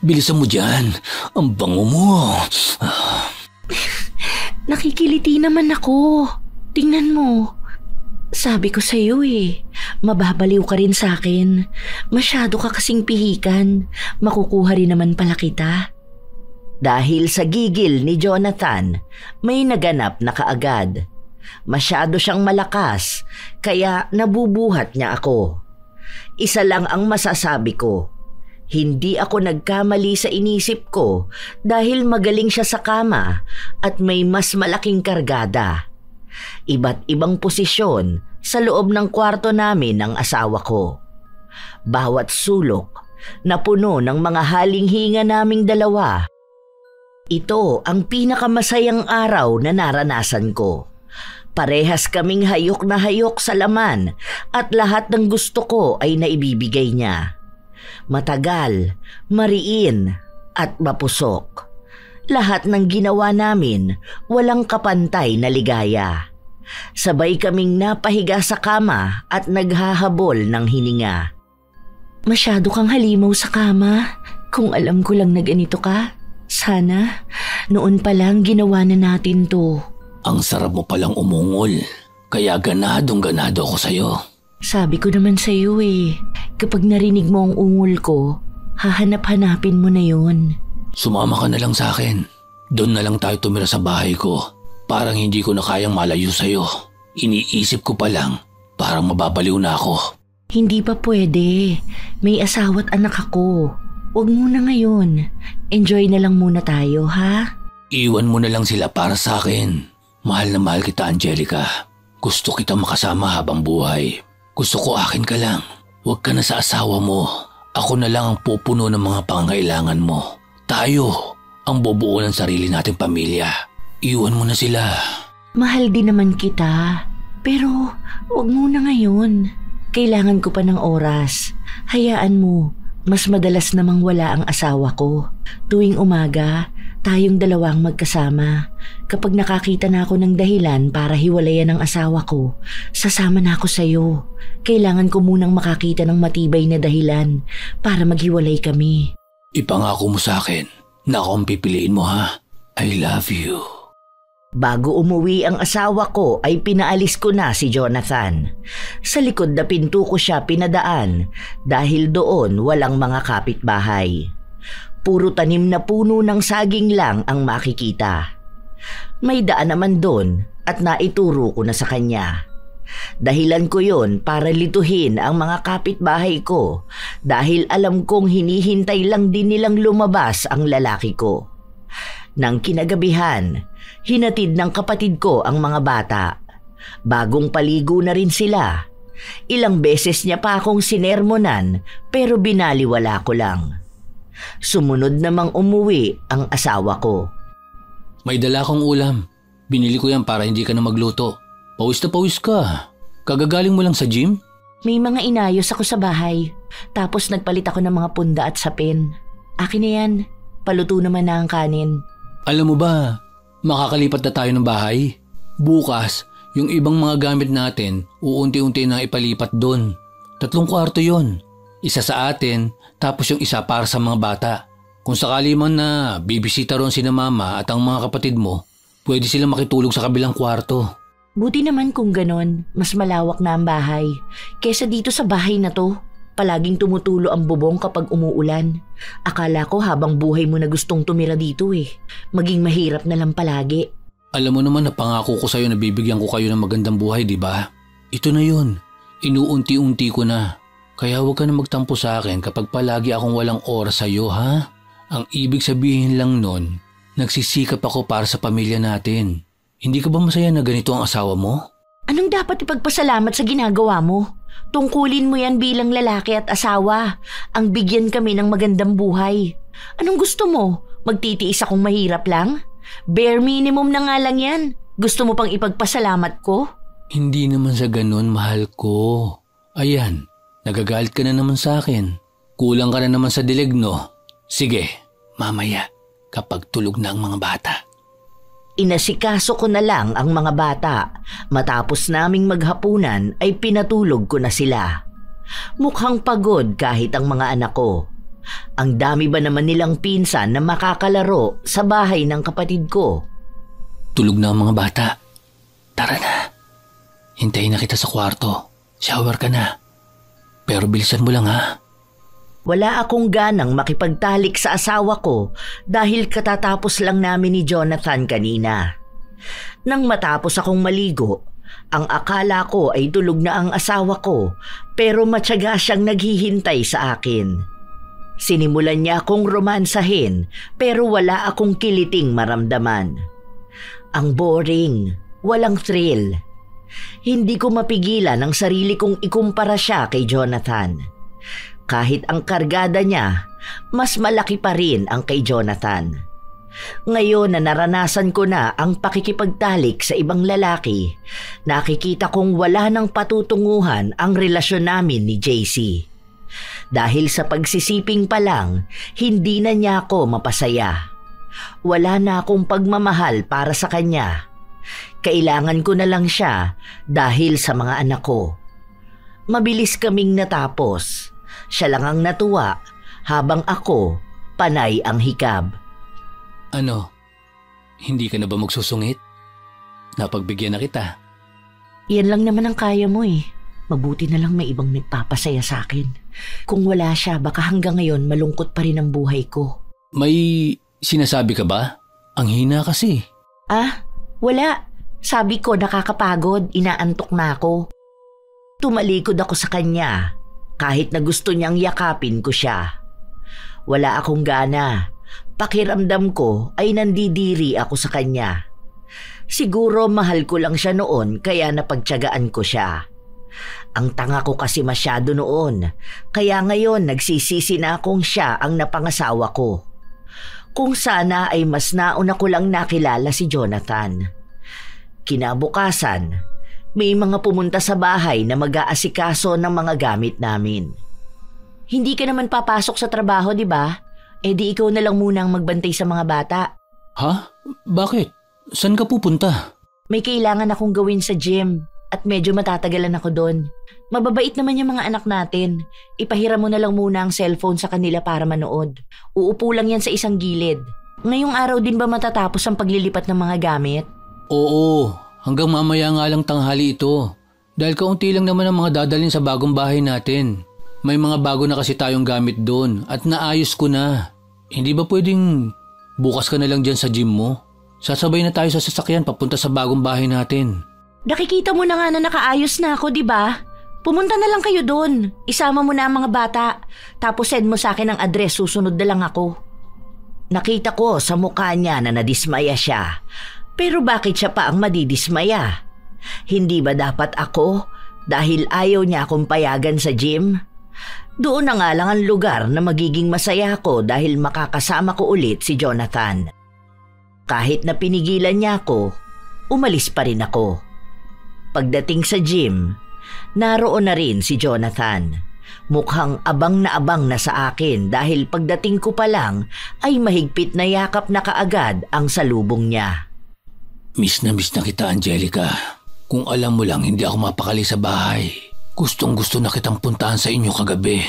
Bilisan mo dyan. Ang bango mo. Nakikiliti naman ako. Tingnan mo. Sabi ko sa'yo mababaliw ka rin sa akin. Masyado ka kasing pihikan. Makukuha rin naman pala kita. Dahil sa gigil ni Jonathan, may naganap na kaagad. Masyado siyang malakas, kaya nabubuhat niya ako. Isa lang ang masasabi ko. Hindi ako nagkamali sa inisip ko dahil magaling siya sa kama at may mas malaking kargada. Iba't ibang posisyon sa loob ng kwarto namin ng asawa ko. Bawat sulok na puno ng mga halinghinga naming dalawa. Ito ang pinakamasayang araw na naranasan ko. Parehas kaming hayok na hayok sa laman at lahat ng gusto ko ay naibibigay niya. Matagal, mariin at mapusok. Lahat ng ginawa namin walang kapantay na ligaya. Sabay kaming napahiga sa kama at naghahabol ng hininga. Masyado kang halimaw sa kama. Kung alam ko lang na ganito ka, sana noon pa lang ginawa na natin to. Ang sarap mo palang umungol, kaya ganado ako sa'yo. Sabi ko naman sa'yo kapag narinig mo ang ungol ko, hahanap-hanapin mo na yun. Sumama ka na lang sa akin. Doon na lang tayo tumira sa bahay ko. Parang hindi ko na kayang malayo sa'yo. Iniisip ko pa lang, parang mababaliw na ako. Hindi pa pwede. May asawa't anak ako. Huwag muna ngayon. Enjoy na lang muna tayo, ha? Iwan mo na lang sila para sa akin. Mahal na mahal kita, Angelica. Gusto kita makasama habang buhay. Gusto ko akin ka lang. Huwag ka na sa asawa mo. Ako na lang ang pupuno ng mga pangangailangan mo. Tayo ang bubuo ng sarili nating pamilya. Iwan mo na sila. Mahal din naman kita. Pero huwag muna ngayon. Kailangan ko pa ng oras. Hayaan mo. Mas madalas namang wala ang asawa ko. Tuwing umaga, tayong dalawang magkasama. Kapag nakakita na ako ng dahilan para hiwalayan ang asawa ko, sasama na ako sa'yo. Kailangan ko munang makakita ng matibay na dahilan para maghiwalay kami. Ipangako mo sa akin na ako ang pipiliin mo, ha? I love you. Bago umuwi ang asawa ko ay pinaalis ko na si Jonathan. Sa likod na pinto ko siya pinadaan dahil doon walang mga kapitbahay. Puro tanim na puno ng saging lang ang makikita. May daan naman doon at naituro ko na sa kanya. Dahilan ko yon para lituhin ang mga kapitbahay ko dahil alam kong hinihintay lang din nilang lumabas ang lalaki ko. Nang kinagabihan, hinatid ng kapatid ko ang mga bata. Bagong paligo na rin sila. Ilang beses niya pa akong sinermonan pero binaliwala ko lang. Sumunod namang umuwi ang asawa ko. May dala akong ulam. Binili ko yan para hindi ka na magluto. Pawis na pawis ka. Kagagaling mo lang sa gym? May mga inayos ako sa bahay. Tapos nagpalit ako ng mga punda at sapin. Akin na yan. Paluto naman na ang kanin. Alam mo ba, makakalipat na tayo ng bahay. Bukas, yung ibang mga gamit natin, uunti-unti na ipalipat doon. 3 kwarto yon. Isa sa atin, tapos yung isa para sa mga bata. Kung sakali man na bibisita ron sina mama at ang mga kapatid mo, pwede silang makitulog sa kabilang kwarto. Buti naman kung ganon, mas malawak na ang bahay. Kesa dito sa bahay na to, palaging tumutulo ang bubong kapag umuulan. Akala ko habang buhay mo na gustong tumira dito Maging mahirap na lang palagi. Alam mo naman na pangako ko sa'yo na bibigyan ko kayo ng magandang buhay, di ba? Ito na yun. Inuunti-unti ko na. Kaya huwag ka na magtampo sa akin kapag palagi akong walang oras sa'yo, ha? Ang ibig sabihin lang nun, nagsisikap ako para sa pamilya natin. Hindi ka ba masaya na ganito ang asawa mo? Anong dapat ipagpasalamat sa ginagawa mo? Tungkulin mo yan bilang lalaki at asawa. Ang bigyan kami ng magandang buhay. Anong gusto mo? Magtitiis akong mahirap lang? Bare minimum na nga lang yan. Gusto mo pang ipagpasalamat ko? Hindi naman sa ganun, mahal ko. Ayan, nagagalit ka na naman sa akin. Kulang ka na naman sa dilig, no? Sige, mamaya, kapag tulog na ang mga bata. Inasikaso ko na lang ang mga bata. Matapos naming maghapunan ay pinatulog ko na sila. Mukhang pagod kahit ang mga anak ko. Ang dami ba naman nilang pinsan na makakalaro sa bahay ng kapatid ko? Tulog na ang mga bata. Tara na. Hintayin na kita sa kwarto. Shower ka na. Pero bilisan mo lang, ha? Wala akong ganang makipagtalik sa asawa ko dahil katatapos lang namin ni Jonathan kanina. Nang matapos akong maligo, ang akala ko ay tulog na ang asawa ko pero matyaga siyang naghihintay sa akin. Sinimulan niya akong romansahin pero wala akong kiliting maramdaman. Ang boring, walang thrill. Hindi ko mapigilan ang sarili kong ikumpara siya kay Jonathan. Kahit ang kargada niya, mas malaki pa rin ang kay Jonathan. Ngayon na naranasan ko na ang pakikipagtalik sa ibang lalaki, nakikita kong wala nang patutunguhan ang relasyon namin ni JC. Dahil sa pagsisiping pa lang, hindi na niya ako mapasaya. Wala na akong pagmamahal para sa kanya. Kailangan ko na lang siya dahil sa mga anak ko. Mabilis kaming natapos. Siya lang ang natuwa habang ako panay ang hikab. Ano? Hindi ka na ba magsusungit? Napagbigyan na kita. Yan lang naman ang kaya mo eh. Mabuti na lang may ibang nagpapasaya sa akin. Kung wala siya, baka hanggang ngayon malungkot pa rin ang buhay ko. May sinasabi ka ba? Ang hina kasi. Wala. Sabi ko nakakapagod, inaantok na ako. Tumalikod ako sa kanya kahit na gusto niyang yakapin ko siya. Wala akong gana. Pakiramdam ko ay nandidiri ako sa kanya. Siguro mahal ko lang siya noon kaya napagtiyagaan ko siya. Ang tanga ko kasi masyado noon, kaya ngayon nagsisisi na akong siya ang napangasawa ko. Kung sana ay mas nauna ko lang nakilala si Jonathan. Kinabukasan, may mga pumunta sa bahay na mag-aasikaso ng mga gamit namin. Hindi ka naman papasok sa trabaho, di ba? Eh di ikaw na lang muna ang magbantay sa mga bata. Ha? Bakit? Saan ka pupunta? May kailangan akong gawin sa gym at medyo matatagalan ako doon. Mababait naman yung mga anak natin. Ipahiram mo na lang muna ang cellphone sa kanila para manood. Uupo lang yan sa isang gilid. Ngayong araw din ba matatapos ang paglilipat ng mga gamit? Oo, hanggang mamaya nga lang tanghali ito. Dahil kaunti lang naman ang mga dadalhin sa bagong bahay natin. May mga bago na kasi tayong gamit doon at naayos ko na. Hindi ba pwedeng bukas ka na lang dyan sa gym mo? Sasabay na tayo sa sasakyan papunta sa bagong bahay natin. Nakikita mo na nga na nakaayos na ako, di ba? Pumunta na lang kayo doon. Isama mo na ang mga bata. Tapos send mo sa akin ang address, susunod na lang ako. Nakita ko sa mukha niya na nadismaya siya. Pero bakit siya pa ang madidismaya? Hindi ba dapat ako dahil ayaw niya akong payagan sa gym? Doon na nga lang ang lugar na magiging masaya ako dahil makakasama ko ulit si Jonathan. Kahit na pinigilan niya ako, umalis pa rin ako. Pagdating sa gym, naroon na rin si Jonathan. Mukhang abang na sa akin dahil pagdating ko pa lang ay mahigpit na yakap na kaagad ang salubong niya. Miss na kita, Angelica. Kung alam mo lang hindi ako mapakali sa bahay. Gustong-gusto na kitang puntahan sa inyo kagabi.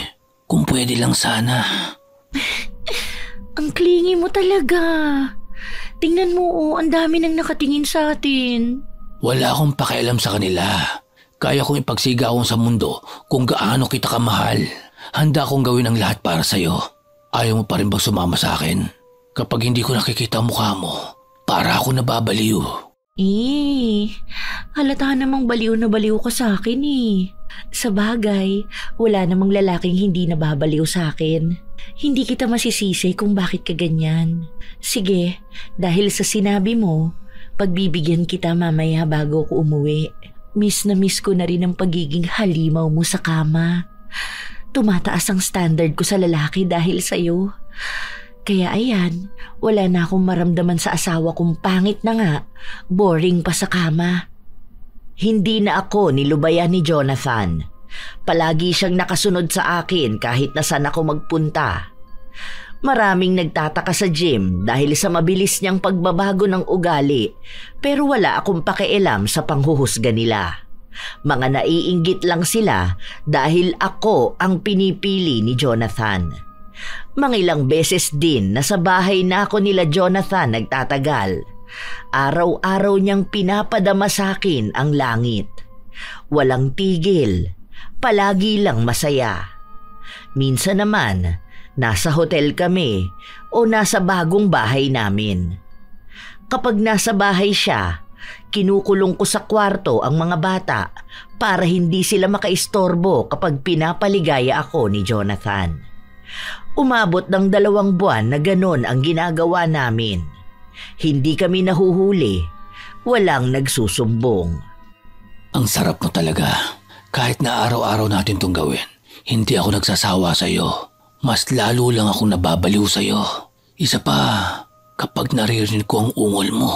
Kung pwede lang sana. Ang clingy mo talaga. Tingnan mo, ang dami nang nakatingin sa atin. Wala akong pakialam sa kanila. Kaya kong ipagsigawan sa mundo kung gaano kita kamahal. Handa akong gawin ang lahat para sa'yo. Ayaw mo pa rin bang sumama sa akin? Kapag hindi ko nakikita ang mukha mo, para ako nababaliw. Halata namang baliw na baliw ka sa akin eh. Sa bagay, wala namang lalaking hindi nababaliw sa akin. Hindi kita masisisi kung bakit ka ganyan. Sige, dahil sa sinabi mo, pagbibigyan kita mamaya bago ko umuwi. Miss na miss ko na rin ang pagiging halimaw mo sa kama. Tumataas ang standard ko sa lalaki dahil sa'yo. Kaya ayan, wala na akong maramdaman sa asawa kong pangit na nga, boring pa sa kama. Hindi na ako nilubayan ni Jonathan. Palagi siyang nakasunod sa akin kahit na saan ako magpunta. Maraming nagtataka sa gym dahil sa mabilis niyang pagbabago ng ugali, pero wala akong pakialam sa panghuhusga nila. Mga naiinggit lang sila dahil ako ang pinipili ni Jonathan. Mangilang beses din na sa bahay na ako nila Jonathan nagtatagal. Araw-araw niyang pinapadama sa akin ang langit. Walang tigil, palagi lang masaya. Minsan naman, nasa hotel kami o nasa bagong bahay namin. Kapag nasa bahay siya, kinukulong ko sa kwarto ang mga bata para hindi sila makaistorbo kapag pinapaligaya ako ni Jonathan. Umabot ng 2 buwan na ganon ang ginagawa namin. Hindi kami nahuhuli, walang nagsusumbong. Ang sarap mo talaga. Kahit na araw-araw natin itong gawin, hindi ako nagsasawa sa'yo. Mas lalo lang akong nababaliw sa'yo. Isa pa, kapag naririnig ko ang ungol mo.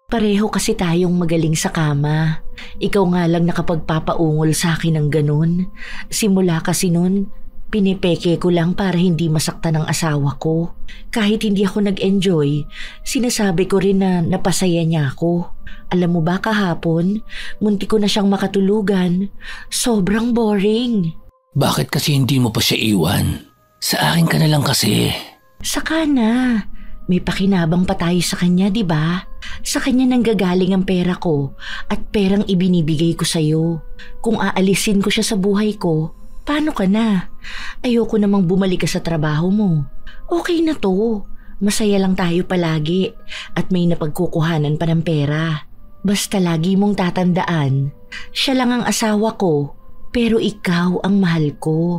Pareho kasi tayong magaling sa kama. Ikaw nga lang nakapagpapaungol sa akin ng ganun. Simula kasi nun, pinipeke ko lang para hindi masaktan ang asawa ko. Kahit hindi ako nag-enjoy, sinasabi ko rin na napasaya niya ako. Alam mo ba kahapon, munti ko na siyang makatulugan. Sobrang boring. Bakit kasi hindi mo pa siya iwan? Sa akin ka na lang kasi. Saka na. May pakinabang pa tayo sa kanya, di ba? Sa kanya nanggagaling ang pera ko at perang ibinibigay ko sa'yo. Kung aalisin ko siya sa buhay ko, paano ka na? Ayoko namang bumalik ka sa trabaho mo. Okay na to. Masaya lang tayo palagi at may napagkukuhanan pa ng pera. Basta lagi mong tatandaan, siya lang ang asawa ko pero ikaw ang mahal ko.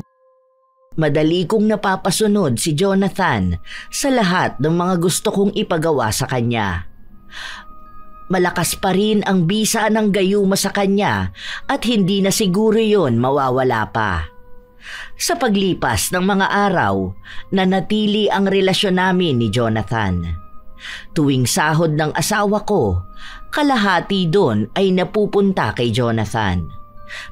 Madali kong napapasunod si Jonathan sa lahat ng mga gusto kong ipagawa sa kanya. Malakas pa rin ang bisa ng gayuma sa kanya at hindi na siguro yon mawawala pa. Sa paglipas ng mga araw, nanatili ang relasyon namin ni Jonathan. Tuwing sahod ng asawa ko, kalahati doon ay napupunta kay Jonathan.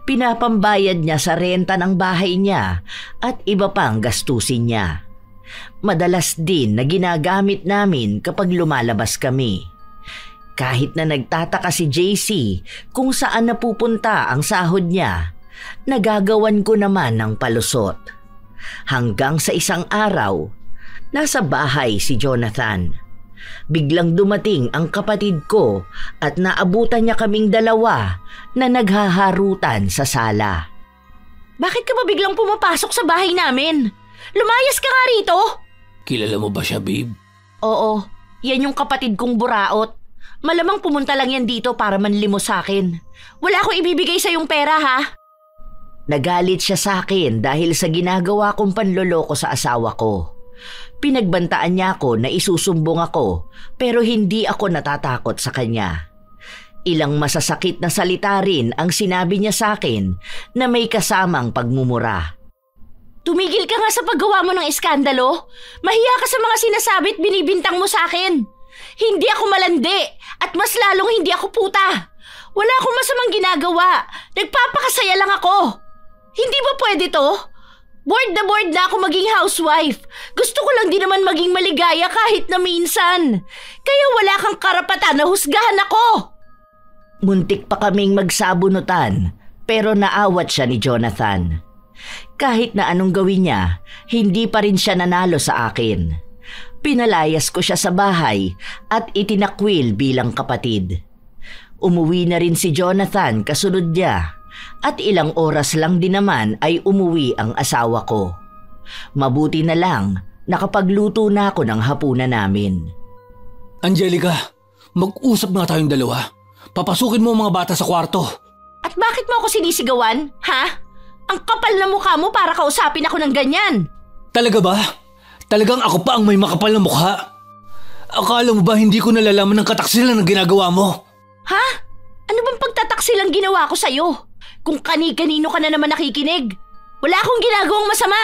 Pinapambayad niya sa renta ng bahay niya at iba pang gastusin niya. Madalas din na ginagamit namin kapag lumalabas kami. Kahit na nagtataka si JC kung saan napupunta ang sahod niya, nagagawan ko naman ng palusot. Hanggang sa isang araw, nasa bahay si Jonathan. Biglang dumating ang kapatid ko at naabutan niya kaming dalawa na naghaharutan sa sala. Bakit ka ba biglang pumapasok sa bahay namin? Lumayas ka nga rito! Kilala mo ba siya, babe? Oo, yan yung kapatid kong buraot. Malamang pumunta lang yan dito para manlimos sa akin. Wala akong ibibigay sa yung pera, ha? Nagalit siya sa akin dahil sa ginagawa kong panloloko sa asawa ko. Pinagbantaan niya ako na isusumbong ako pero hindi ako natatakot sa kanya. Ilang masasakit na salita rin ang sinabi niya sa akin na may kasamang pagmumura. Tumigil ka nga sa paggawa mo ng iskandalo. Mahiya ka sa mga sinasabi at binibintang mo sa akin. Hindi ako malandi at mas lalong hindi ako puta. Wala akong masamang ginagawa. Nagpapakasaya lang ako. Hindi ba pwede to? Bored na ako maging housewife. Gusto ko lang din naman maging maligaya kahit na minsan. Kaya wala kang karapatan na husgahan ako. Muntik pa kaming magsabunutan pero naawat siya ni Jonathan. Kahit na anong gawin niya, hindi pa rin siya nanalo sa akin. Pinalayas ko siya sa bahay at itinakwil bilang kapatid. Umuwi na rin si Jonathan kasunod niya. At ilang oras lang din naman ay umuwi ang asawa ko. Mabuti na lang nakapagluto na ako ng hapunan namin. Angelica, mag-usap nga tayong dalawa. Papasukin mo ang mga bata sa kwarto. At bakit mo ako sinisigawan, ha? Ang kapal na mukha mo para kausapin ako ng ganyan. Talaga ba? Talagang ako pa ang may makapal na mukha? Akala mo ba hindi ko nalalaman ng kataksilan ng ginagawa mo? Ha? Ano bang pagtataksil ang ginawa ko sa'yo? Kung kani-kanino ka na naman nakikinig. Wala akong ginagawang masama.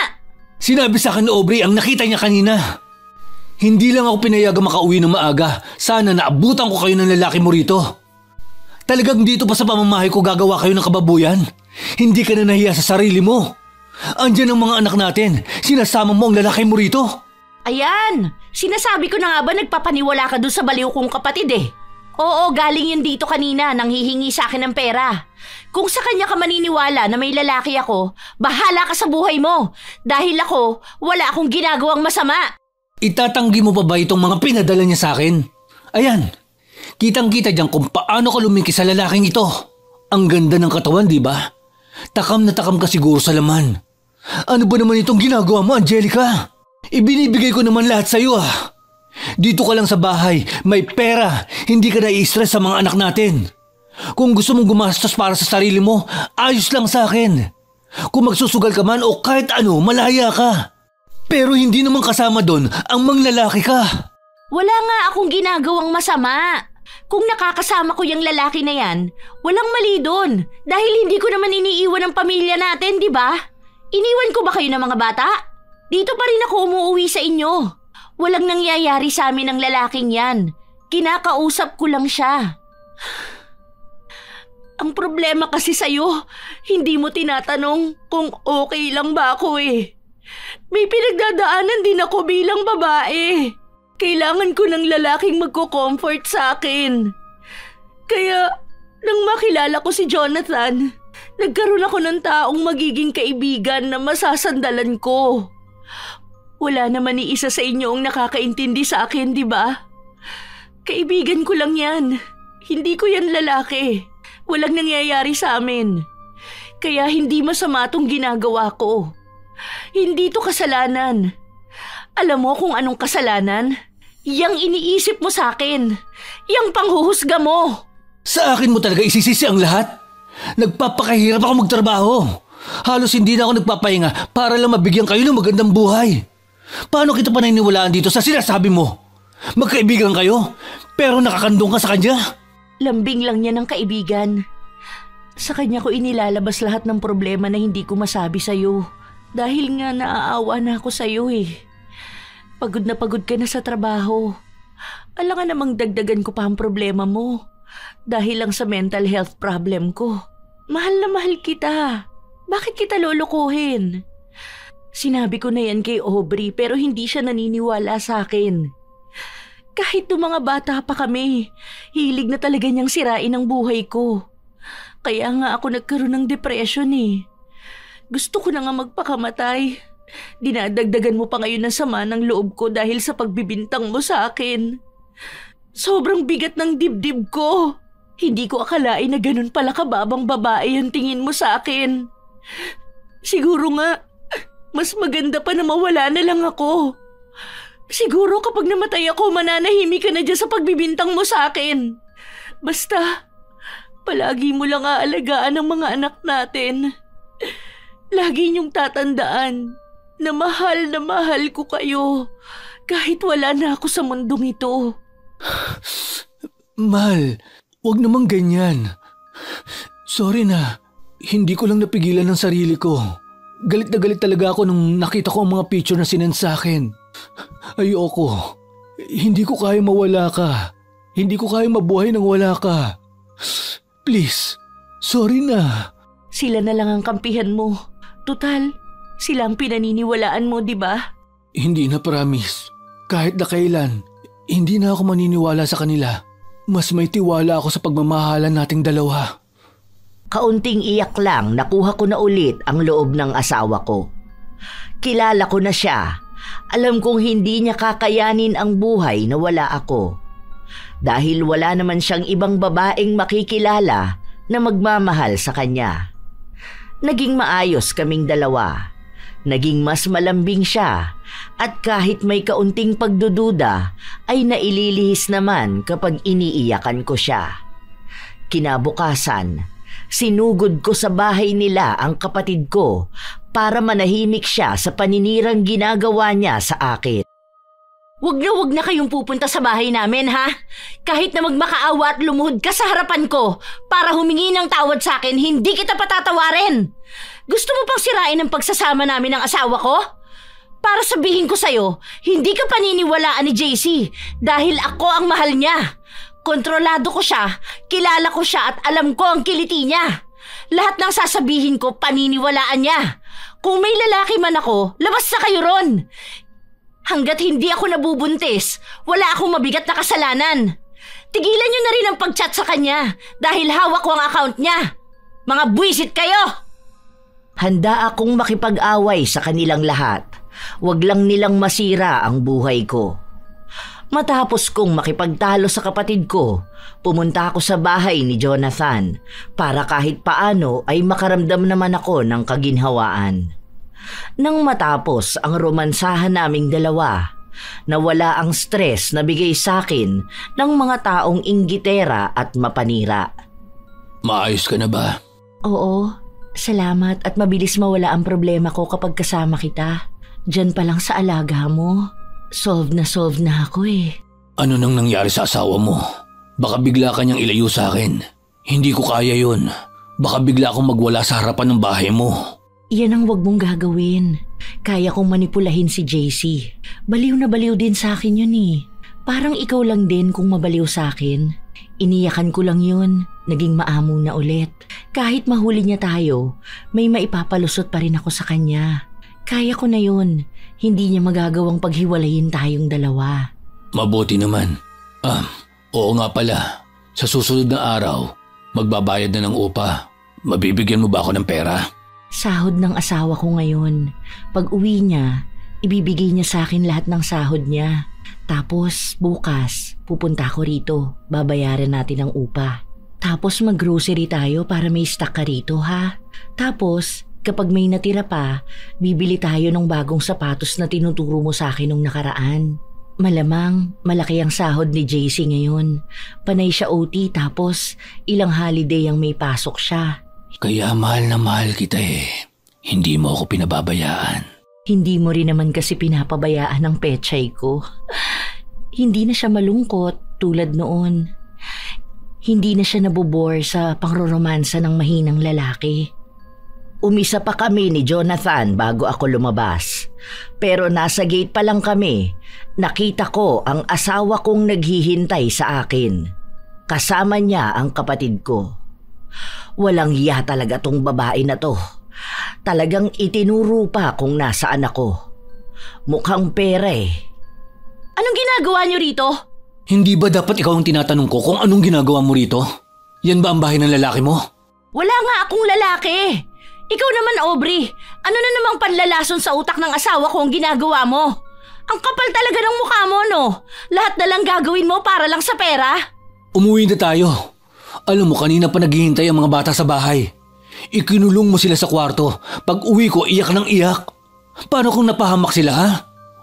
Sinabi sa akin ni Aubrey ang nakita niya kanina. Hindi lang ako pinayagang makauwi ng maaga. Sana naabutan ko kayo ng lalaki mo rito. Talagang dito pa sa pamamahay ko gagawa kayo ng kababuyan. Hindi ka na nahiya sa sarili mo. Andiyan ang mga anak natin. Sinasama mo ang lalaki mo rito. Ayan, sinasabi ko na nga ba nagpapaniwala ka doon sa baliw kong kapatid eh. Oo, galing yun dito kanina nang hihingi sa akin ng pera. Kung sa kanya ka maniniwala na may lalaki ako, bahala ka sa buhay mo. Dahil ako, wala akong ginagawang masama. Itatanggi mo pa ba itong mga pinadala niya sa akin? Ayan, kitang-kita dyan kung paano ka lumiki sa lalaking ito. Ang ganda ng katawan, di ba? Takam na takam ka siguro sa laman. Ano ba naman itong ginagawa mo, Angelica? Ibinibigay ko naman lahat sa'yo ah. Dito ka lang sa bahay, may pera, hindi ka na-i-stress sa mga anak natin. Kung gusto mong gumastos para sa sarili mo, ayos lang sa akin. Kung magsusugal ka man o kahit ano, malaya ka. Pero hindi naman kasama doon ang manglalaki ka. Wala nga akong ginagawang masama. Kung nakakasama ko yung lalaki na yan, walang mali doon. Dahil hindi ko naman iniiwan ang pamilya natin, di ba? Iniwan ko ba kayo ng mga bata? Dito pa rin ako umuuwi sa inyo. Walang nangyayari sa amin ng lalaking yan. Kinakausap ko lang siya. Ang problema kasi sa'yo, hindi mo tinatanong kung okay lang ba ako eh. May pinagdadaanan din ako bilang babae. Kailangan ko ng lalaking magko-comfort sa akin. Kaya, nang makilala ko si Jonathan, nagkaroon ako ng taong magiging kaibigan na masasandalan ko. Wala naman ni isa sa inyo ang nakakaintindi sa akin, di ba? Kaibigan ko lang yan. Hindi ko yan lalaki. Walang nangyayari sa amin. Kaya hindi masama tong ginagawa ko. Hindi to kasalanan. Alam mo kung anong kasalanan? Yang iniisip mo sa akin. Yang panghuhusga mo. Sa akin mo talaga isisisi ang lahat? Nagpapakahirap ako magtrabaho. Halos hindi na ako nagpapahinga para lang mabigyan kayo ng magandang buhay. Paano kita paniniwalaan dito sa sinasabi mo? Magkaibigan kayo, pero nakakandong ka sa kanya? Lambing lang niya ng kaibigan. Sa kanya ko inilalabas lahat ng problema na hindi ko masabi sa'yo. Dahil nga naaawa na ako sa'yo eh. Pagod ka na sa trabaho. Alangan namang dagdagan ko pa ang problema mo. Dahil lang sa mental health problem ko. Mahal na mahal kita. Bakit kita lulukuhin? Sinabi ko na yan kay Aubrey pero hindi siya naniniwala sa akin. Kahit nung mga bata pa kami, hilig na talaga niyang sirain ang buhay ko. Kaya nga ako nagkaroon ng depression eh. Gusto ko na nga magpakamatay. Dinadagdagan mo pa ngayon ng sama ng loob ko dahil sa pagbibintang mo sa akin. Sobrang bigat ng dibdib ko. Hindi ko akalain na ganun pala kababang babae ang tingin mo sa akin. Siguro nga, mas maganda pa na mawala na lang ako. Siguro kapag namatay ako, mananahimik ka na dyan sa pagbibintang mo sa akin. Basta, palagi mo lang aalagaan ang mga anak natin. Lagi niyong tatandaan na mahal ko kayo kahit wala na ako sa mundong ito. Mahal, wag namang ganyan. Sorry na, hindi ko lang napigilan ng sarili ko. Galit na galit talaga ako nung nakita ko ang mga picture na sinend sa akin. Ayoko. Hindi ko kaya mawala ka. Hindi ko kaya mabuhay nang wala ka. Please, sorry na. Sila na lang ang kampihan mo. Tutal, sila ang pinaniniwalaan mo, di ba? Hindi na, promise. Kahit na kailan, hindi na ako maniniwala sa kanila. Mas may tiwala ako sa pagmamahalan nating dalawa. Kaunting iyak lang, nakuha ko na ulit ang loob ng asawa ko. Kilala ko na siya. Alam kong hindi niya kakayanin ang buhay na wala ako. Dahil wala naman siyang ibang babaeng makikilala na magmamahal sa kanya. Naging maayos kaming dalawa. Naging mas malambing siya at kahit may kaunting pagdududa ay naililihis naman kapag iniiyakan ko siya. Kinabukasan, sinugod ko sa bahay nila ang kapatid ko para manahimik siya sa paninirang ginagawa niya sa akin. Wag na kayong pupunta sa bahay namin, ha? Kahit na magmakaawa at lumuhod ka sa harapan ko para humingi ng tawad sa akin, hindi kita patatawarin. Gusto mo pang sirain ang pagsasama namin ng asawa ko? Para sabihin ko sa'yo, hindi ka paniniwalaan ni JC dahil ako ang mahal niya. Kontrolado ko siya, kilala ko siya at alam ko ang kiliti niya. Lahat ng sasabihin ko, paniniwalaan niya. Kung may lalaki man ako, labas na kayo ron. Hanggat hindi ako nabubuntis, wala akong mabigat na kasalanan. Tigilan niyo na rin ang pag-chat sa kanya dahil hawak ko ang account niya. Mga buwisit kayo! Handa akong makipag-away sa kanilang lahat. Wag lang nilang masira ang buhay ko. Matapos kong makipagtalo sa kapatid ko, pumunta ako sa bahay ni Jonathan para kahit paano ay makaramdam naman ako ng kaginhawaan. Nang matapos ang romansahan naming dalawa, nawala ang stress na bigay sa akin ng mga taong inggitera at mapanira. Maayos ka na ba? Oo, salamat at mabilis mawala ang problema ko kapag kasama kita. Diyan pa lang sa alaga mo, solve na ako eh. Ano nang nangyari sa asawa mo? Baka bigla ka niyang ilayo sa akin. Hindi ko kaya yun. Baka bigla akong magwala sa harapan ng bahay mo. Yan ang wag mong gagawin. Kaya kong manipulahin si JC. Baliw na baliw din sa akin yun eh. Parang ikaw lang din kung mabaliw sa akin. Iniyakan ko lang yun. Naging maamo na ulit. Kahit mahuli niya tayo, may maipapalusot pa rin ako sa kanya. Kaya ko na yun. Hindi niya magagawang paghiwalayin tayong dalawa. Mabuti naman. Oo nga pala. Sa susunod na araw, magbabayad na ng upa. Mabibigyan mo ba ako ng pera? Sahod ng asawa ko ngayon. Pag uwi niya, ibibigay niya sa akin lahat ng sahod niya. Tapos bukas, pupunta ako rito. Babayaran natin ang upa. Tapos mag-grocery tayo para may stock ka rito ha. Tapos kapag may natira pa, bibili tayo ng bagong sapatos na tinuturo mo sa akin nung nakaraan. Malamang malaki ang sahod ni JC ngayon. Panay siya OT tapos ilang holiday ang may pasok siya. Kaya mahal na mahal kita eh. Hindi mo ako pinababayaan. Hindi mo rin naman kasi pinapabayaan ng pechay ko. Hindi na siya malungkot tulad noon. Hindi na siya nabobore sa pangroromansa ng mahinang lalaki. Umisa pa kami ni Jonathan bago ako lumabas. Pero nasa gate pa lang kami, nakita ko ang asawa kong naghihintay sa akin. Kasama niya ang kapatid ko. Walang hiya talaga tong babae na to. Talagang itinuro pa kung nasaan ako. Mukhang pera eh. Anong ginagawa niyo rito? Hindi ba dapat ikaw ang tinatanong ko kung anong ginagawa mo rito? Yan ba ang bahay ng lalaki mo? Wala nga akong lalaki. Ikaw naman, Aubrey. Ano na namang panlalason sa utak ng asawa ko ang ginagawa mo? Ang kapal talaga ng mukha mo, no? Lahat na lang gagawin mo para lang sa pera? Umuwi na tayo. Alam mo, kanina pa naghihintay ang mga bata sa bahay. Ikinulong mo sila sa kwarto. Pag uwi ko, iyak ng iyak. Paano kung napahamak sila, ha?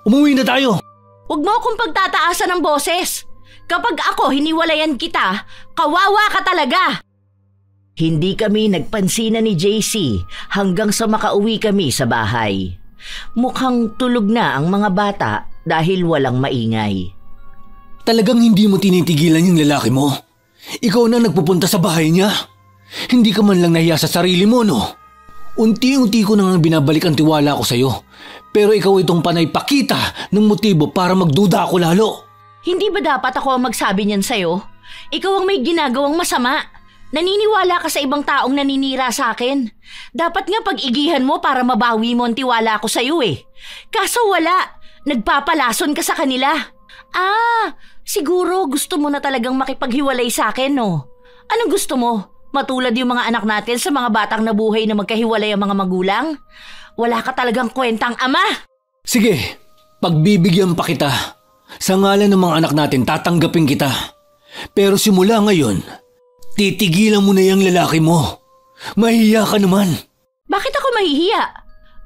Umuwi na tayo. Huwag mo akong pagtataasan ng boses. Kapag ako hiniwalayan kita, kawawa ka talaga. Hindi kami nagpansinan ni JC hanggang sa makauwi kami sa bahay. Mukhang tulog na ang mga bata dahil walang maingay. Talagang hindi mo tinitigilan yung lalaki mo. Ikaw na nagpupunta sa bahay niya. Hindi ka man lang nahiya sa sarili mo, no? Unti-unti ko nang binabalik ang tiwala ko sa'yo. Pero ikaw itong panay pakita ng motibo para magduda ako lalo. Hindi ba dapat ako ang magsabi niyan sa'yo? Ikaw ang may ginagawang masama. Naniniwala ka sa ibang taong naninira sa akin. Dapat nga pag-igihan mo para mabawi mo ang tiwala ko sa'yo eh. Kaso wala. Nagpapalason ka sa kanila. Siguro gusto mo na talagang makipaghiwalay sa akin, no? Anong gusto mo? Matulad yung mga anak natin sa mga batang nabuhay na magkahiwalay ang mga magulang? Wala ka talagang kwentang ama. Sige, pagbibigyan pa kita. Sa ngalan ng mga anak natin, tatanggapin kita. Pero simula ngayon, titigilan mo na yung lalaki mo. Mahihiya ka naman. Bakit ako mahihiya?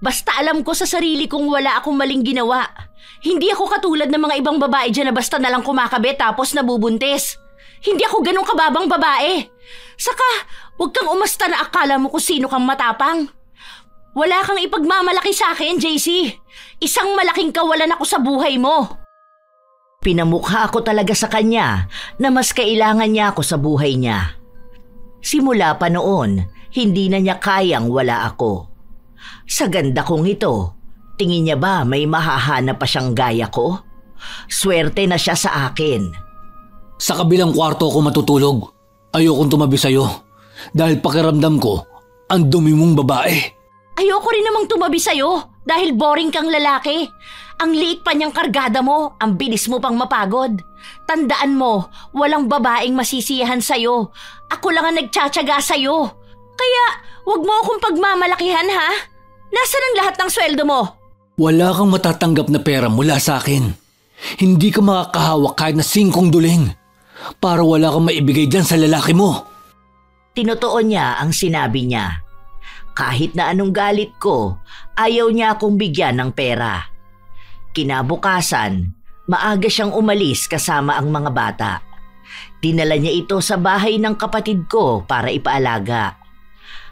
Basta alam ko sa sarili kong wala akong maling ginawa. Hindi ako katulad ng mga ibang babae dyan na basta nalang kumakabit tapos nabubuntis. Hindi ako ganong kababang babae. Saka, huwag kang umasta na akala mo kung sino kang matapang. Wala kang ipagmamalaki sa akin, JC. Isang malaking kawalan ako sa buhay mo. Pinamukha ko talaga sa kanya na mas kailangan niya ako sa buhay niya. Simula pa noon, hindi na niya kayang wala ako. Sa ganda kong ito, tingin niya ba may mahahanap pa siyang gaya ko? Swerte na siya sa akin. Sa kabilang kwarto ako matutulog. Ayokong tumabi sa'yo dahil pakiramdam ko ang dumi mong babae. Ayoko rin namang tumabi sa'yo dahil boring kang lalaki. Ang liit pa niyang kargada mo, ang bilis mo pang mapagod. Tandaan mo, walang babaeng masisiyahan sa'yo. Ako lang ang nagtsatsaga sa'yo. Kaya, wag mo akong pagmamalakihan ha? Nasaan ang lahat ng sweldo mo? Wala kang matatanggap na pera mula sa akin. Hindi ka makakahawak kahit na 5 duling. Para wala kang maibigay dyan sa lalaki mo. Tinutuon niya ang sinabi niya. Kahit na anong galit ko, ayaw niya akong bigyan ng pera. Kinabukasan, maaga siyang umalis kasama ang mga bata. Dinala niya ito sa bahay ng kapatid ko para ipaalaga.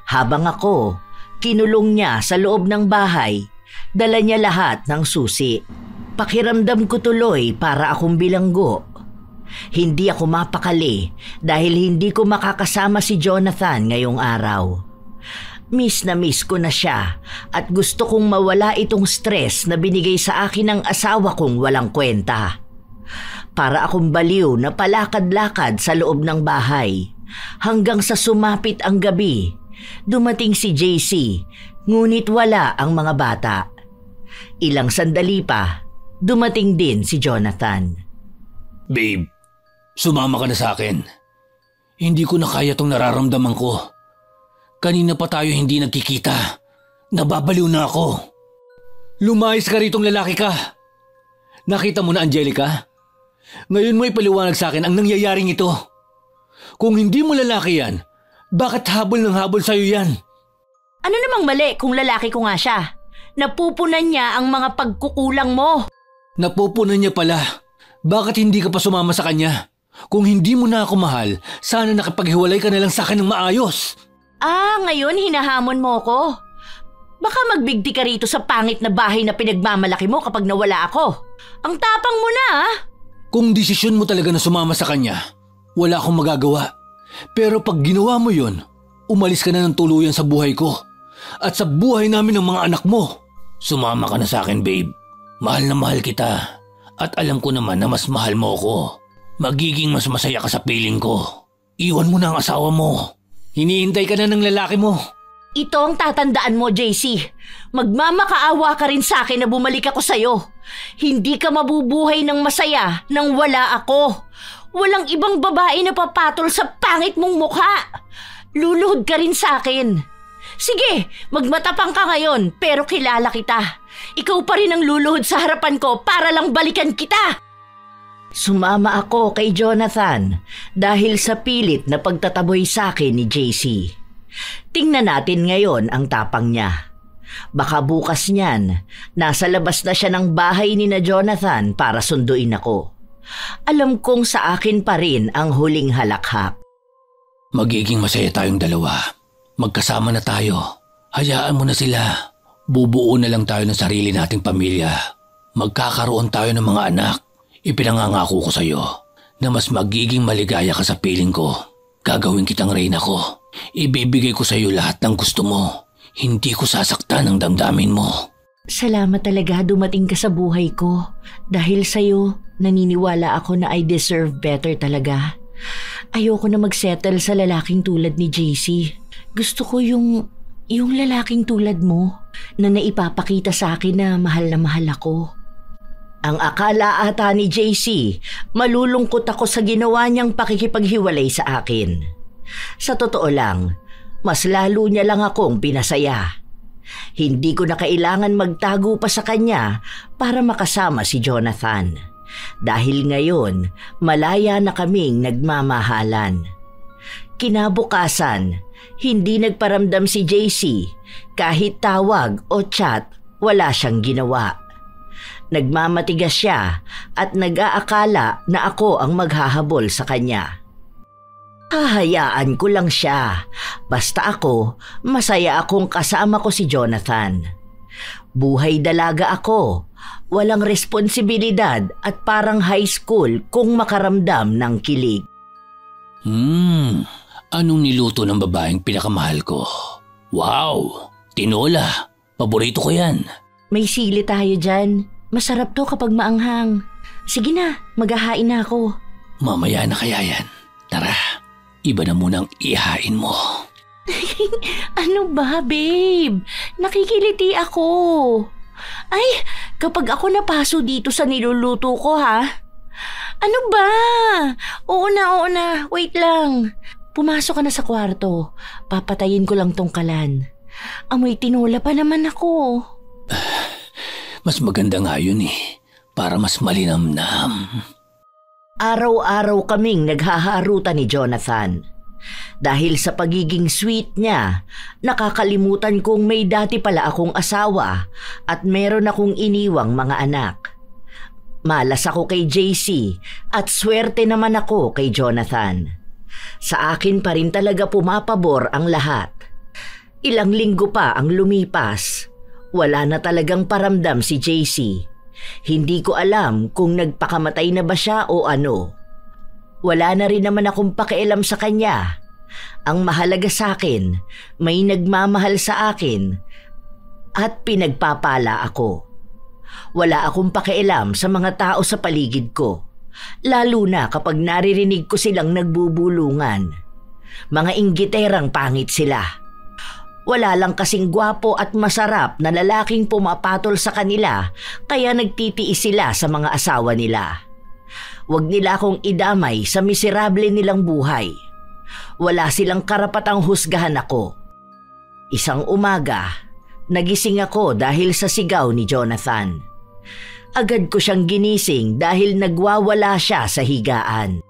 Habang ako, kinulong niya sa loob ng bahay, dala niya lahat ng susi. Pakiramdam ko tuloy para akong bilanggo. Hindi ako mapakali dahil hindi ko makakasama si Jonathan ngayong araw. Miss na miss ko na siya at gusto kong mawala itong stress na binigay sa akin ng asawa kong walang kwenta. Para akong baliw na palakad-lakad sa loob ng bahay hanggang sa sumapit ang gabi. Dumating si JC, ngunit wala ang mga bata. Ilang sandali pa, dumating din si Jonathan. Babe, sumama ka na sa akin. Hindi ko na kaya tong nararamdaman ko. Kanina pa tayo hindi nagkikita. Nababaliw na ako. Lumayas ka ritong lalaki ka. Nakita mo na, Angelica? Ngayon mo ipaliwanag sa akin ang nangyayaring ito. Kung hindi mo lalaki yan, bakit habol ng habol sa'yo yan? Ano namang mali kung lalaki ko nga siya? Napupunan niya ang mga pagkukulang mo. Napupunan niya pala. Bakit hindi ka pa sumama sa kanya? Kung hindi mo na ako mahal, sana nakipaghiwalay ka na lang sa akin ng maayos. Ngayon hinahamon mo ko. Baka magbigti ka rito sa pangit na bahay na pinagmamalaki mo kapag nawala ako. Ang tapang mo na Kung desisyon mo talaga na sumama sa kanya, wala akong magagawa. Pero pag ginawa mo yon, umalis ka na ng tuluyan sa buhay ko at sa buhay namin ng mga anak mo. Sumama ka na sa akin, babe. Mahal na mahal kita at alam ko naman na mas mahal mo ako. Magiging mas masaya ka sa piling ko. Iwan mo na ang asawa mo. Hinihintay ka na ng lalaki mo. Ito ang tatandaan mo, JC. Magmamakaawa ka rin sa akin na bumalik ako sa'yo. Hindi ka mabubuhay ng masaya nang wala ako. Walang ibang babae na papatol sa pangit mong mukha. Luluhod ka rin sa akin. Sige, magmatapang ka ngayon pero kilala kita. Ikaw pa rin ang luluhod sa harapan ko para lang balikan kita. Sumama ako kay Jonathan dahil sa pilit na pagtataboy sa akin ni JC. Tingnan natin ngayon ang tapang niya. Baka bukas niyan, nasa labas na siya ng bahay ni na Jonathan para sunduin ako. Alam kong sa akin pa rin ang huling halakhak. Magiging masaya tayong dalawa. Magkasama na tayo. Hayaan mo na sila. Bubuo na lang tayo ng sarili nating pamilya. Magkakaroon tayo ng mga anak. Ipinangangako ko sa'yo na mas magiging maligaya ka sa piling ko. Gagawin kitang reyna ko. Ibibigay ko sa'yo lahat ng gusto mo. Hindi ko sasaktan ang damdamin mo. Salamat talaga dumating ka sa buhay ko. Dahil sa'yo, naniniwala ako na I deserve better talaga. Ayoko na magsettle sa lalaking tulad ni JC. Gusto ko yung lalaking tulad mo na naipapakita sa akin na mahal ako. Ang akala ata ni JC, malulungkot ako sa ginawa niyang pakikipaghiwalay sa akin. Sa totoo lang, mas lalo niya lang akong pinasaya. Hindi ko na kailangan magtago pa sa kanya para makasama si Jonathan. Dahil ngayon, malaya na kaming nagmamahalan. Kinabukasan, hindi nagparamdam si JC. Kahit tawag o chat, wala siyang ginawa. Nagmamatigas siya at nag-aakala na ako ang maghahabol sa kanya. Hahayaan ko lang siya. Basta ako, masaya akong kasama ko si Jonathan. Buhay dalaga ako. Walang responsibilidad at parang high school kung makaramdam ng kilig. Anong niluto ng babaeng pinakamahal ko? Wow! Tinola! Paborito ko yan. May sili tayo dyan. Masarap to kapag maanghang. Sige na, maghahain na ako. Mamaya na kaya yan. Tara, iba na munang ihain mo. Ano ba, babe? Nakikiliti ako. Ay, kapag ako napaso dito sa niluluto ko, ha? Ano ba? Oo na. Wait lang. Pumasok ka na sa kwarto. Papatayin ko lang tong kalan. Amoy tinola pa naman ako. Mas maganda nga yun para mas malinamnam. Araw-araw kaming naghaharutan ni Jonathan. Dahil sa pagiging sweet niya, nakakalimutan kong may dati pala akong asawa at meron akong iniwang mga anak. Malas ako kay JC at swerte naman ako kay Jonathan. Sa akin pa rin talaga pumapabor ang lahat. Ilang linggo pa ang lumipas. Wala na talagang paramdam si JC. Hindi ko alam kung nagpakamatay na ba siya o ano. Wala na rin naman akong pakialam sa kanya. Ang mahalaga sa akin, may nagmamahal sa akin at pinagpapala ako. Wala akong pakialam sa mga tao sa paligid ko, lalo na kapag naririnig ko silang nagbubulungan. Mga inggiterang pangit sila. Wala lang kasing gwapo at masarap na lalaking pumapatol sa kanila kaya nagtitiis sila sa mga asawa nila. Huwag nila akong idamay sa miserable nilang buhay. Wala silang karapatang husgahan ako. Isang umaga, nagising ako dahil sa sigaw ni Jonathan. Agad ko siyang ginising dahil nagwawala siya sa higaan.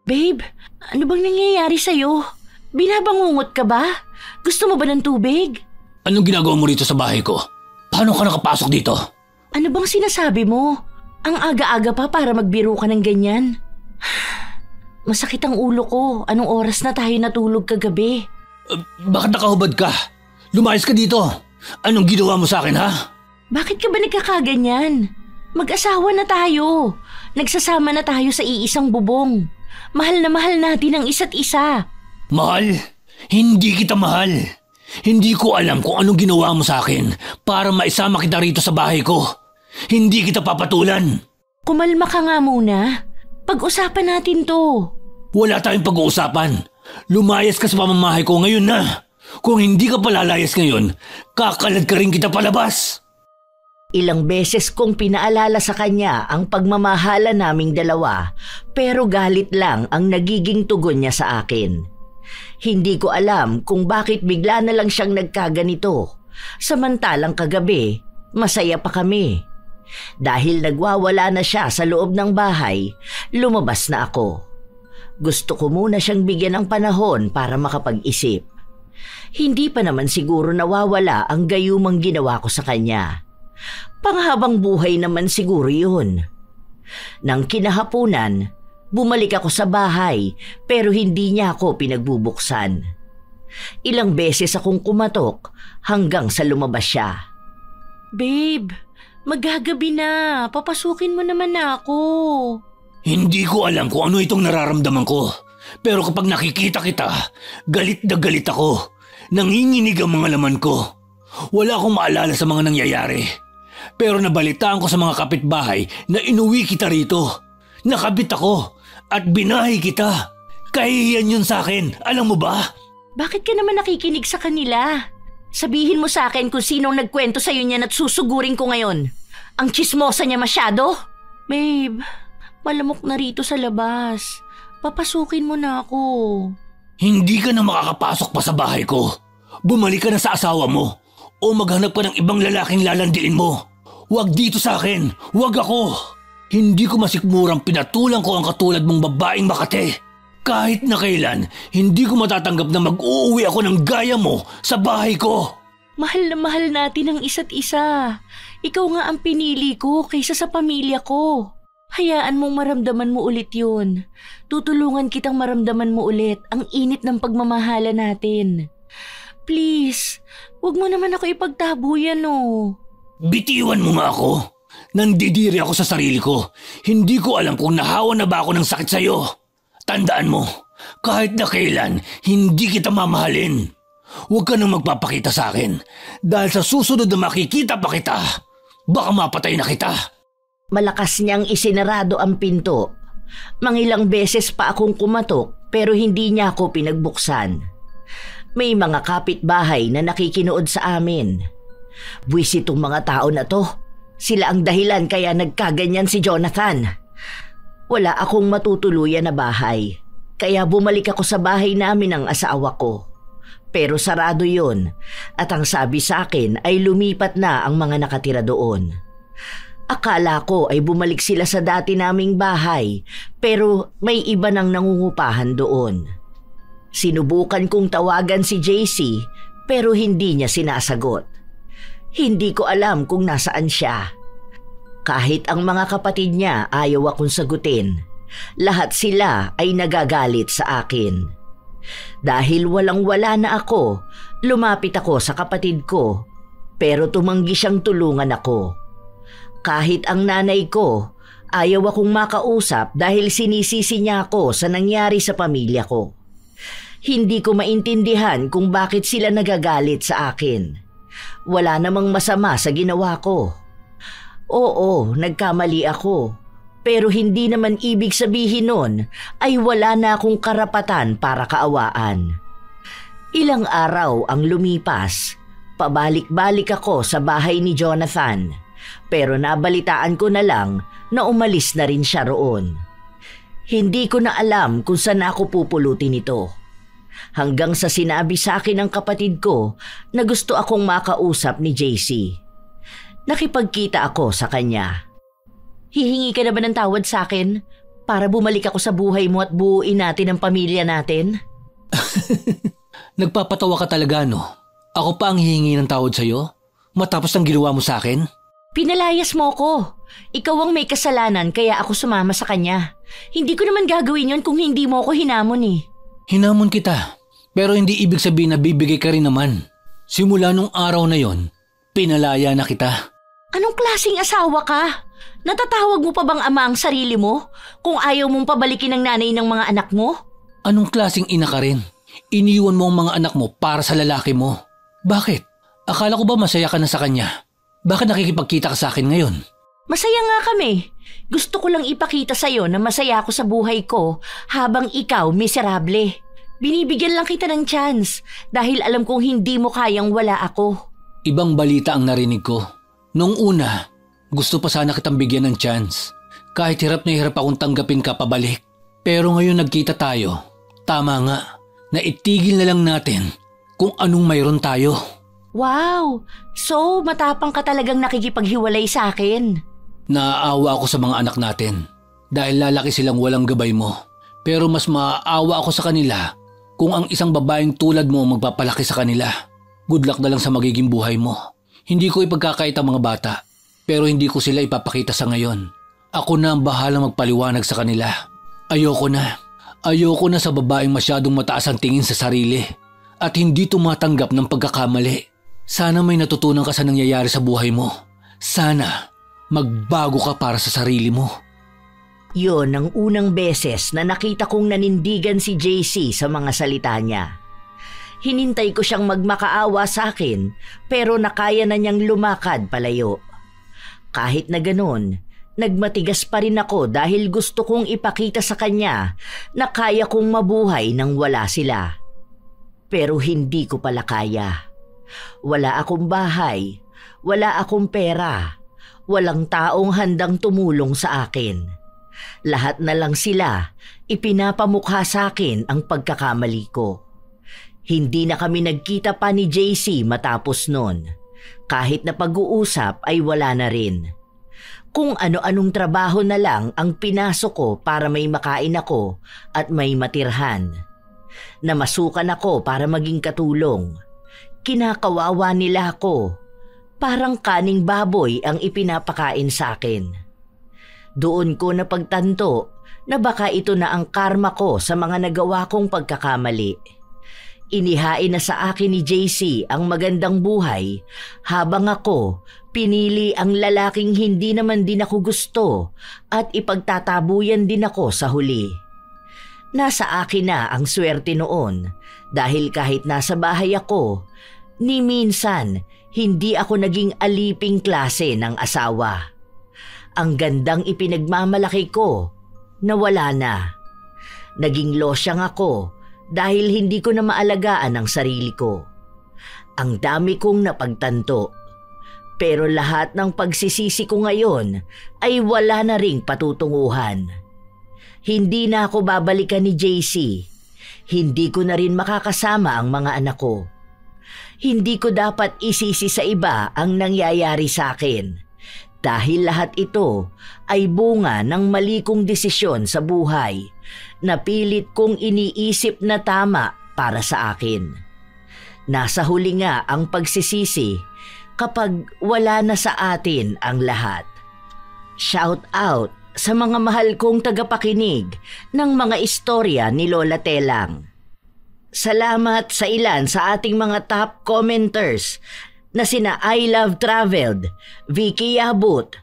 Babe, ano bang nangyayari sa'yo? Binabangungot ka ba? Gusto mo ba ng tubig? Anong ginagawa mo rito sa bahay ko? Paano ka nakapasok dito? Ano bang sinasabi mo? Ang aga-aga pa para magbiro ka ng ganyan. Masakit ang ulo ko. Anong oras na tayo natulog kagabi? Bakit nakahubad ka? Lumayas ka dito. Anong ginawa mo sa akin, ha? Bakit ka ba nagkakaganyan? Mag-asawa na tayo. Nagsasama na tayo sa iisang bubong. Mahal na mahal natin ang isa't isa. Mahal? Hindi kita mahal. Hindi ko alam kung anong ginawa mo sa akin para maisama kita rito sa bahay ko. Hindi kita papatulan. Kumalma ka nga muna. Pag-usapan natin to. Wala tayong pag-uusapan. Lumayas ka sa pamamahay ko ngayon na. Kung hindi ka palalayas ngayon, kakalad ka rin kita palabas. Ilang beses kong pinaalala sa kanya ang pagmamahala naming dalawa, pero galit lang ang nagiging tugon niya sa akin. Hindi ko alam kung bakit bigla na lang siyang nagkaganito, samantalang kagabi, masaya pa kami. Dahil nagwawala na siya sa loob ng bahay, lumabas na ako. Gusto ko muna siyang bigyan ng panahon para makapag-isip. Hindi pa naman siguro nawawala ang gayumang ginawa ko sa kanya. Panghabang buhay naman siguro yun. Nang kinahapunan, bumalik ako sa bahay pero hindi niya ako pinagbubuksan. Ilang beses akong kumatok hanggang sa lumabas siya. Babe, magagabi na. Papasukin mo naman na ako. Hindi ko alam kung ano itong nararamdaman ko. Pero kapag nakikita kita, galit na galit ako. Nanginginig ang mga laman ko. Wala akong maalala sa mga nangyayari. Pero nabalitaan ko sa mga kapitbahay na inuwi kita rito. Nakabit ako at binahay kita. Kahihiyan yun sa akin, alam mo ba? Bakit ka naman nakikinig sa kanila? Sabihin mo sa akin kung sinong nagkwento sa'yo niyan at susugurin ko ngayon. Ang tsismosa niya masyado? Babe, malamok na rito sa labas. Papasukin mo na ako. Hindi ka na makakapasok pa sa bahay ko. Bumalik ka na sa asawa mo o maghanap ka ng ibang lalaking lalandiin mo. Huwag dito sa akin, huwag ako. Hindi ko masikmurang pinatulang ko ang katulad mong babaeng Makate. Kahit na kailan, hindi ko matatanggap na mag-uuwi ako ng gaya mo sa bahay ko. Mahal na mahal natin ang isa't isa. Ikaw nga ang pinili ko kaysa sa pamilya ko. Hayaan mong maramdaman mo ulit yun. Tutulungan kitang maramdaman mo ulit ang init ng pagmamahala natin. Please, huwag mo naman ako ipagtabuyan, oh. Bitiwan mo nga ako. Nandidiri ako sa sarili ko. Hindi ko alam kung nahawa na ba ako ng sakit sa'yo. Tandaan mo, kahit na kailan, hindi kita mamahalin. Huwag ka nang magpapakita sa akin. Dahil sa susunod na makikita pa kita, baka mapatay na kita. Malakas niyang isinarado ang pinto. Mangilang beses pa akong kumatok pero hindi niya ako pinagbuksan. May mga kapitbahay na nakikinood sa amin. Buwis itong mga tao na to. Sila ang dahilan kaya nagkaganyan si Jonathan. Wala akong matutuluyan na bahay. Kaya bumalik ako sa bahay namin ng asawa ko. Pero sarado yun at ang sabi sa akin ay lumipat na ang mga nakatira doon. Akala ko ay bumalik sila sa dati naming bahay pero may iba nang nangungupahan doon. Sinubukan kong tawagan si JC pero hindi niya sinasagot. Hindi ko alam kung nasaan siya. Kahit ang mga kapatid niya ayaw akong sagutin, lahat sila ay nagagalit sa akin. Dahil walang-wala na ako, lumapit ako sa kapatid ko pero tumanggi siyang tulungan ako. Kahit ang nanay ko, ayaw akong makausap dahil sinisisi niya ako sa nangyari sa pamilya ko. Hindi ko maintindihan kung bakit sila nagagalit sa akin. Wala namang masama sa ginawa ko. Oo, nagkamali ako. Pero hindi naman ibig sabihin nun ay wala na akong karapatan para kaawaan. Ilang araw ang lumipas, pabalik-balik ako sa bahay ni Jonathan. Pero nabalitaan ko na lang na umalis na rin siya roon. Hindi ko na alam kung saan ako pupulutin ito. Hanggang sa sinabi sa akin ng kapatid ko na gusto akong makausap ni JC. Nakipagkita ako sa kanya. Hihingi ka na ba ng tawad sa akin para bumalik ako sa buhay mo at buuin natin ang pamilya natin? Nagpapatawa ka talaga, no? Ako pa ang hihingi ng tawad sa'yo? Matapos ang ginawa mo sa akin? Pinalayas mo ko. Ikaw ang may kasalanan kaya ako sumama sa kanya. Hindi ko naman gagawin yon kung hindi mo ako hinamon eh. Hinamon kita, pero hindi ibig sabihin na bibigay ka rin naman. Simula nung araw na yon, pinalaya na kita. Anong klaseng asawa ka? Natatawag mo pa bang ama ang sarili mo kung ayaw mong pabalikin ang nanay ng mga anak mo? Anong klaseng ina ka rin? Iniwan mo ang mga anak mo para sa lalaki mo. Bakit? Akala ko ba masaya ka na sa kanya? Bakit nakikipagkita ka sa akin ngayon? Masaya nga kami. Gusto ko lang ipakita sa'yo na masaya ako sa buhay ko habang ikaw miserable. Binibigyan lang kita ng chance dahil alam kong hindi mo kayang wala ako. Ibang balita ang narinig ko. Noong una, gusto pa sana kitang bigyan ng chance. Kahit hirap na hirap akong tanggapin ka pabalik. Pero ngayon nagkita tayo. Tama nga, na itigil na lang natin kung anong mayroon tayo. Wow! So, matapang ka talagang nakikipaghiwalay sa akin. Naaawa ako sa mga anak natin dahil lalaki silang walang gabay mo. Pero mas maaawa ako sa kanila kung ang isang babaeng tulad mo magpapalaki sa kanila. Good luck na lang sa magiging buhay mo. Hindi ko ipagkakait ang mga bata, pero hindi ko sila ipapakita sa ngayon. Ako na ang bahalang magpaliwanag sa kanila. Ayoko na. Ayoko na sa babaeng masyadong mataas ang tingin sa sarili at hindi tumatanggap ng pagkakamali. Sana may natutunan ka sa nangyayari sa buhay mo. Sana magbago ka para sa sarili mo. Yon ang unang beses na nakita kong nanindigan si JC sa mga salita niya. Hinintay ko siyang magmakaawa sa akin pero nakaya na niyang lumakad palayo. Kahit na ganon, nagmatigas pa rin ako dahil gusto kong ipakita sa kanya na kaya kong mabuhay nang wala sila. Pero hindi ko pala kaya. Wala akong bahay, wala akong pera, walang taong handang tumulong sa akin. Lahat na lang sila, ipinapamukha sa akin ang pagkakamali ko. Hindi na kami nagkita pa ni JC matapos nun. Kahit na pag-uusap ay wala na rin. Kung ano-anong trabaho na lang ang pinasok ko para may makain ako at may matirhan. Namasukan ako para maging katulong. Kinakawawa nila ako. Parang kaning baboy ang ipinapakain sa akin. Doon ko napagtanto na baka ito na ang karma ko sa mga nagawa kong pagkakamali. Inihain na sa akin ni JC ang magandang buhay habang ako pinili ang lalaking hindi naman din ako gusto at ipagtatabuyan din ako sa huli. Nasa akin na ang swerte noon dahil kahit nasa bahay ako, ni minsan hindi ako naging aliping klase ng asawa. Ang gandang ipinagmamalaki ko, nawala na. Naging losyang ako dahil hindi ko na maalagaan ang sarili ko. Ang dami kong napagtanto. Pero lahat ng pagsisisi ko ngayon ay wala na ring patutunguhan. Hindi na ako babalikan ni JC. Hindi ko na rin makakasama ang mga anak ko. Hindi ko dapat isisi sa iba ang nangyayari sa akin dahil lahat ito ay bunga ng mali kong desisyon sa buhay na pilit kong iniisip na tama para sa akin. Nasa huli nga ang pagsisisi kapag wala na sa atin ang lahat. Shout out sa mga mahal kong tagapakinig ng mga istorya ni Lola Telang. Salamat sa ilan sa ating mga top commenters na sina I Love Traveled, Vicky Yabut,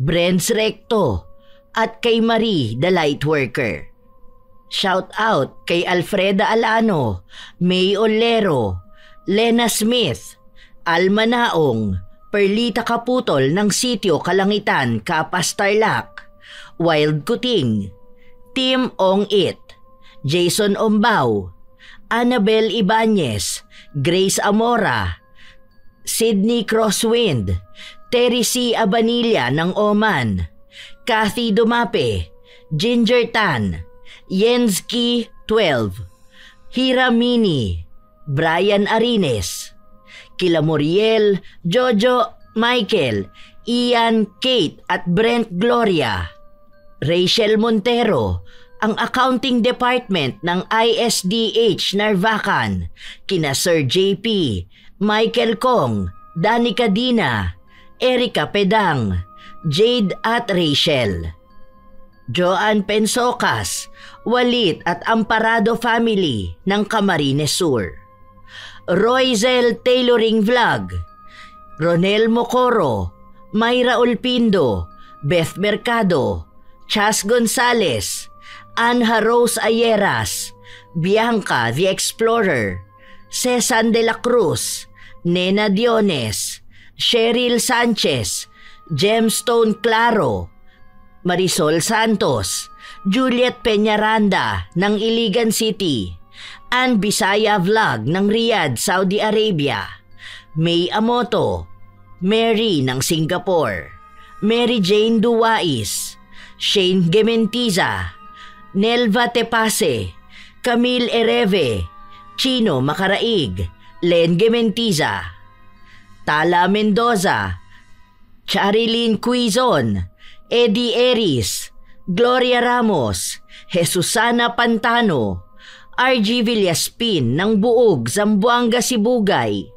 Brents Recto at kay Marie the Lightworker. Shout out kay Alfreda Alano, May Olero, Lena Smith, Alma Naong, Perlita Kaputol ng Sitio Kalangitan, Kapas Tarlac, Wild Kuting, Tim Ong It, Jason Ombao, Annabel Ibanez, Grace Amora, Sydney Crosswind, Terry C. Abanilla ng Oman, Kathy Dumape, Ginger Tan, Yensky 12, Hira Mini, Brian Arines, Kila Muriel, Jojo, Michael, Ian, Kate at Brent Gloria, Rachel Montero, ang Accounting Department ng ISDH Narvacan, kina Sir JP, Michael Kong, Danica Dina, Erica Pedang, Jade at Rachel, Joanne Pensocas, Walit at Amparado family ng Camarines Sur, Royzel Tailoring Vlog, Ronel Mocoro, Mayra Ulpindo, Beth Mercado, Chas Gonzales, Anja Rose Ayeras, Bianca the Explorer, Cesan de la Cruz, Nena Diones, Cheryl Sanchez, Gemstone Claro, Marisol Santos, Juliet Peñaranda ng Iligan City, Ann Bisaya Vlog ng Riyadh, Saudi Arabia, May Amoto, Mary ng Singapore, Mary Jane Duwais, Shane Gementiza, Nelva Tepase, Camille Ereve, Chino Makaraig, Len Gementiza, Tala Mendoza, Charilyn Quizon, Eddie Eris, Gloria Ramos, Jesusana Pantano, RG Villaspin ng Buog, Zamboanga, Sibugay,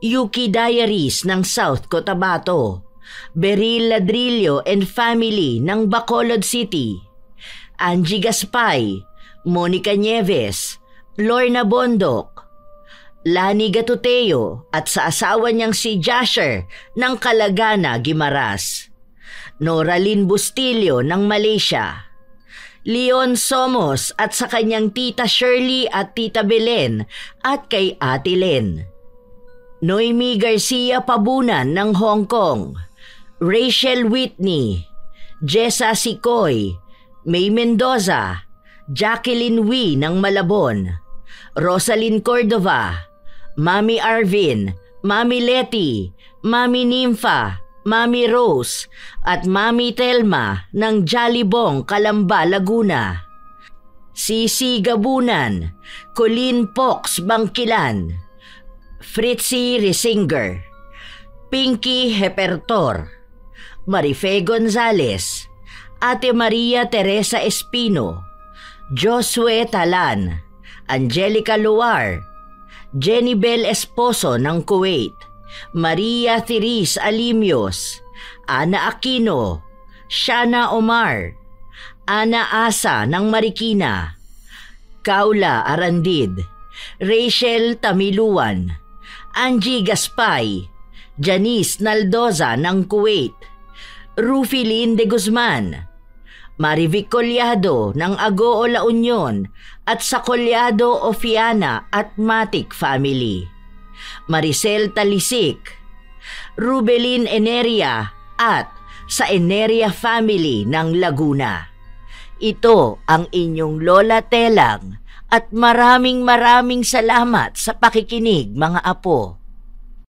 Yuki Diaries ng South Cotabato, Beryl Ladrillo and family ng Bacolod City, Angie Gaspay, Monica Nieves, Lorna Bondok, Lani Gatuteo at sa asawa niyang si Jasher ng Calagana, Guimaras, Noralyn Bustillo ng Malaysia, Leon Somos at sa kanyang tita Shirley at tita Belen at kay Ate Len, Noemi Garcia Pabunan ng Hong Kong, Rachel Whitney, Jessa Sikoy, May Mendoza, Jacqueline Wee ng Malabon, Rosalyn Cordova, Mami Arvin, Mami Leti, Mami Nympha, Mami Rose at Mami Telma ng Jolibong, Calamba, Laguna, Sisi Gabunan, Colleen Pox Bangkilan, Fritzy Risinger, Pinky Hepertor, Marife Gonzales, Ate Maria Teresa Espino, Josue Talan, Angelica Luar, Jenny Bell Esposo ng Kuwait, Maria Therese Alimios, Ana Aquino, Shana Omar, Ana Asa ng Marikina, Kaula Arandid, Rachel Tamiluan, Angie Gaspay, Janice Naldoza ng Kuwait, Rufilin de Guzman, Marivic Collado ng Agoo La Union at sa Collado Ofiana at Matic family, Maricel Talisik, Rubelin Eneria at sa Eneria family ng Laguna. Ito ang inyong Lola Telang at maraming salamat sa pakikinig, mga apo.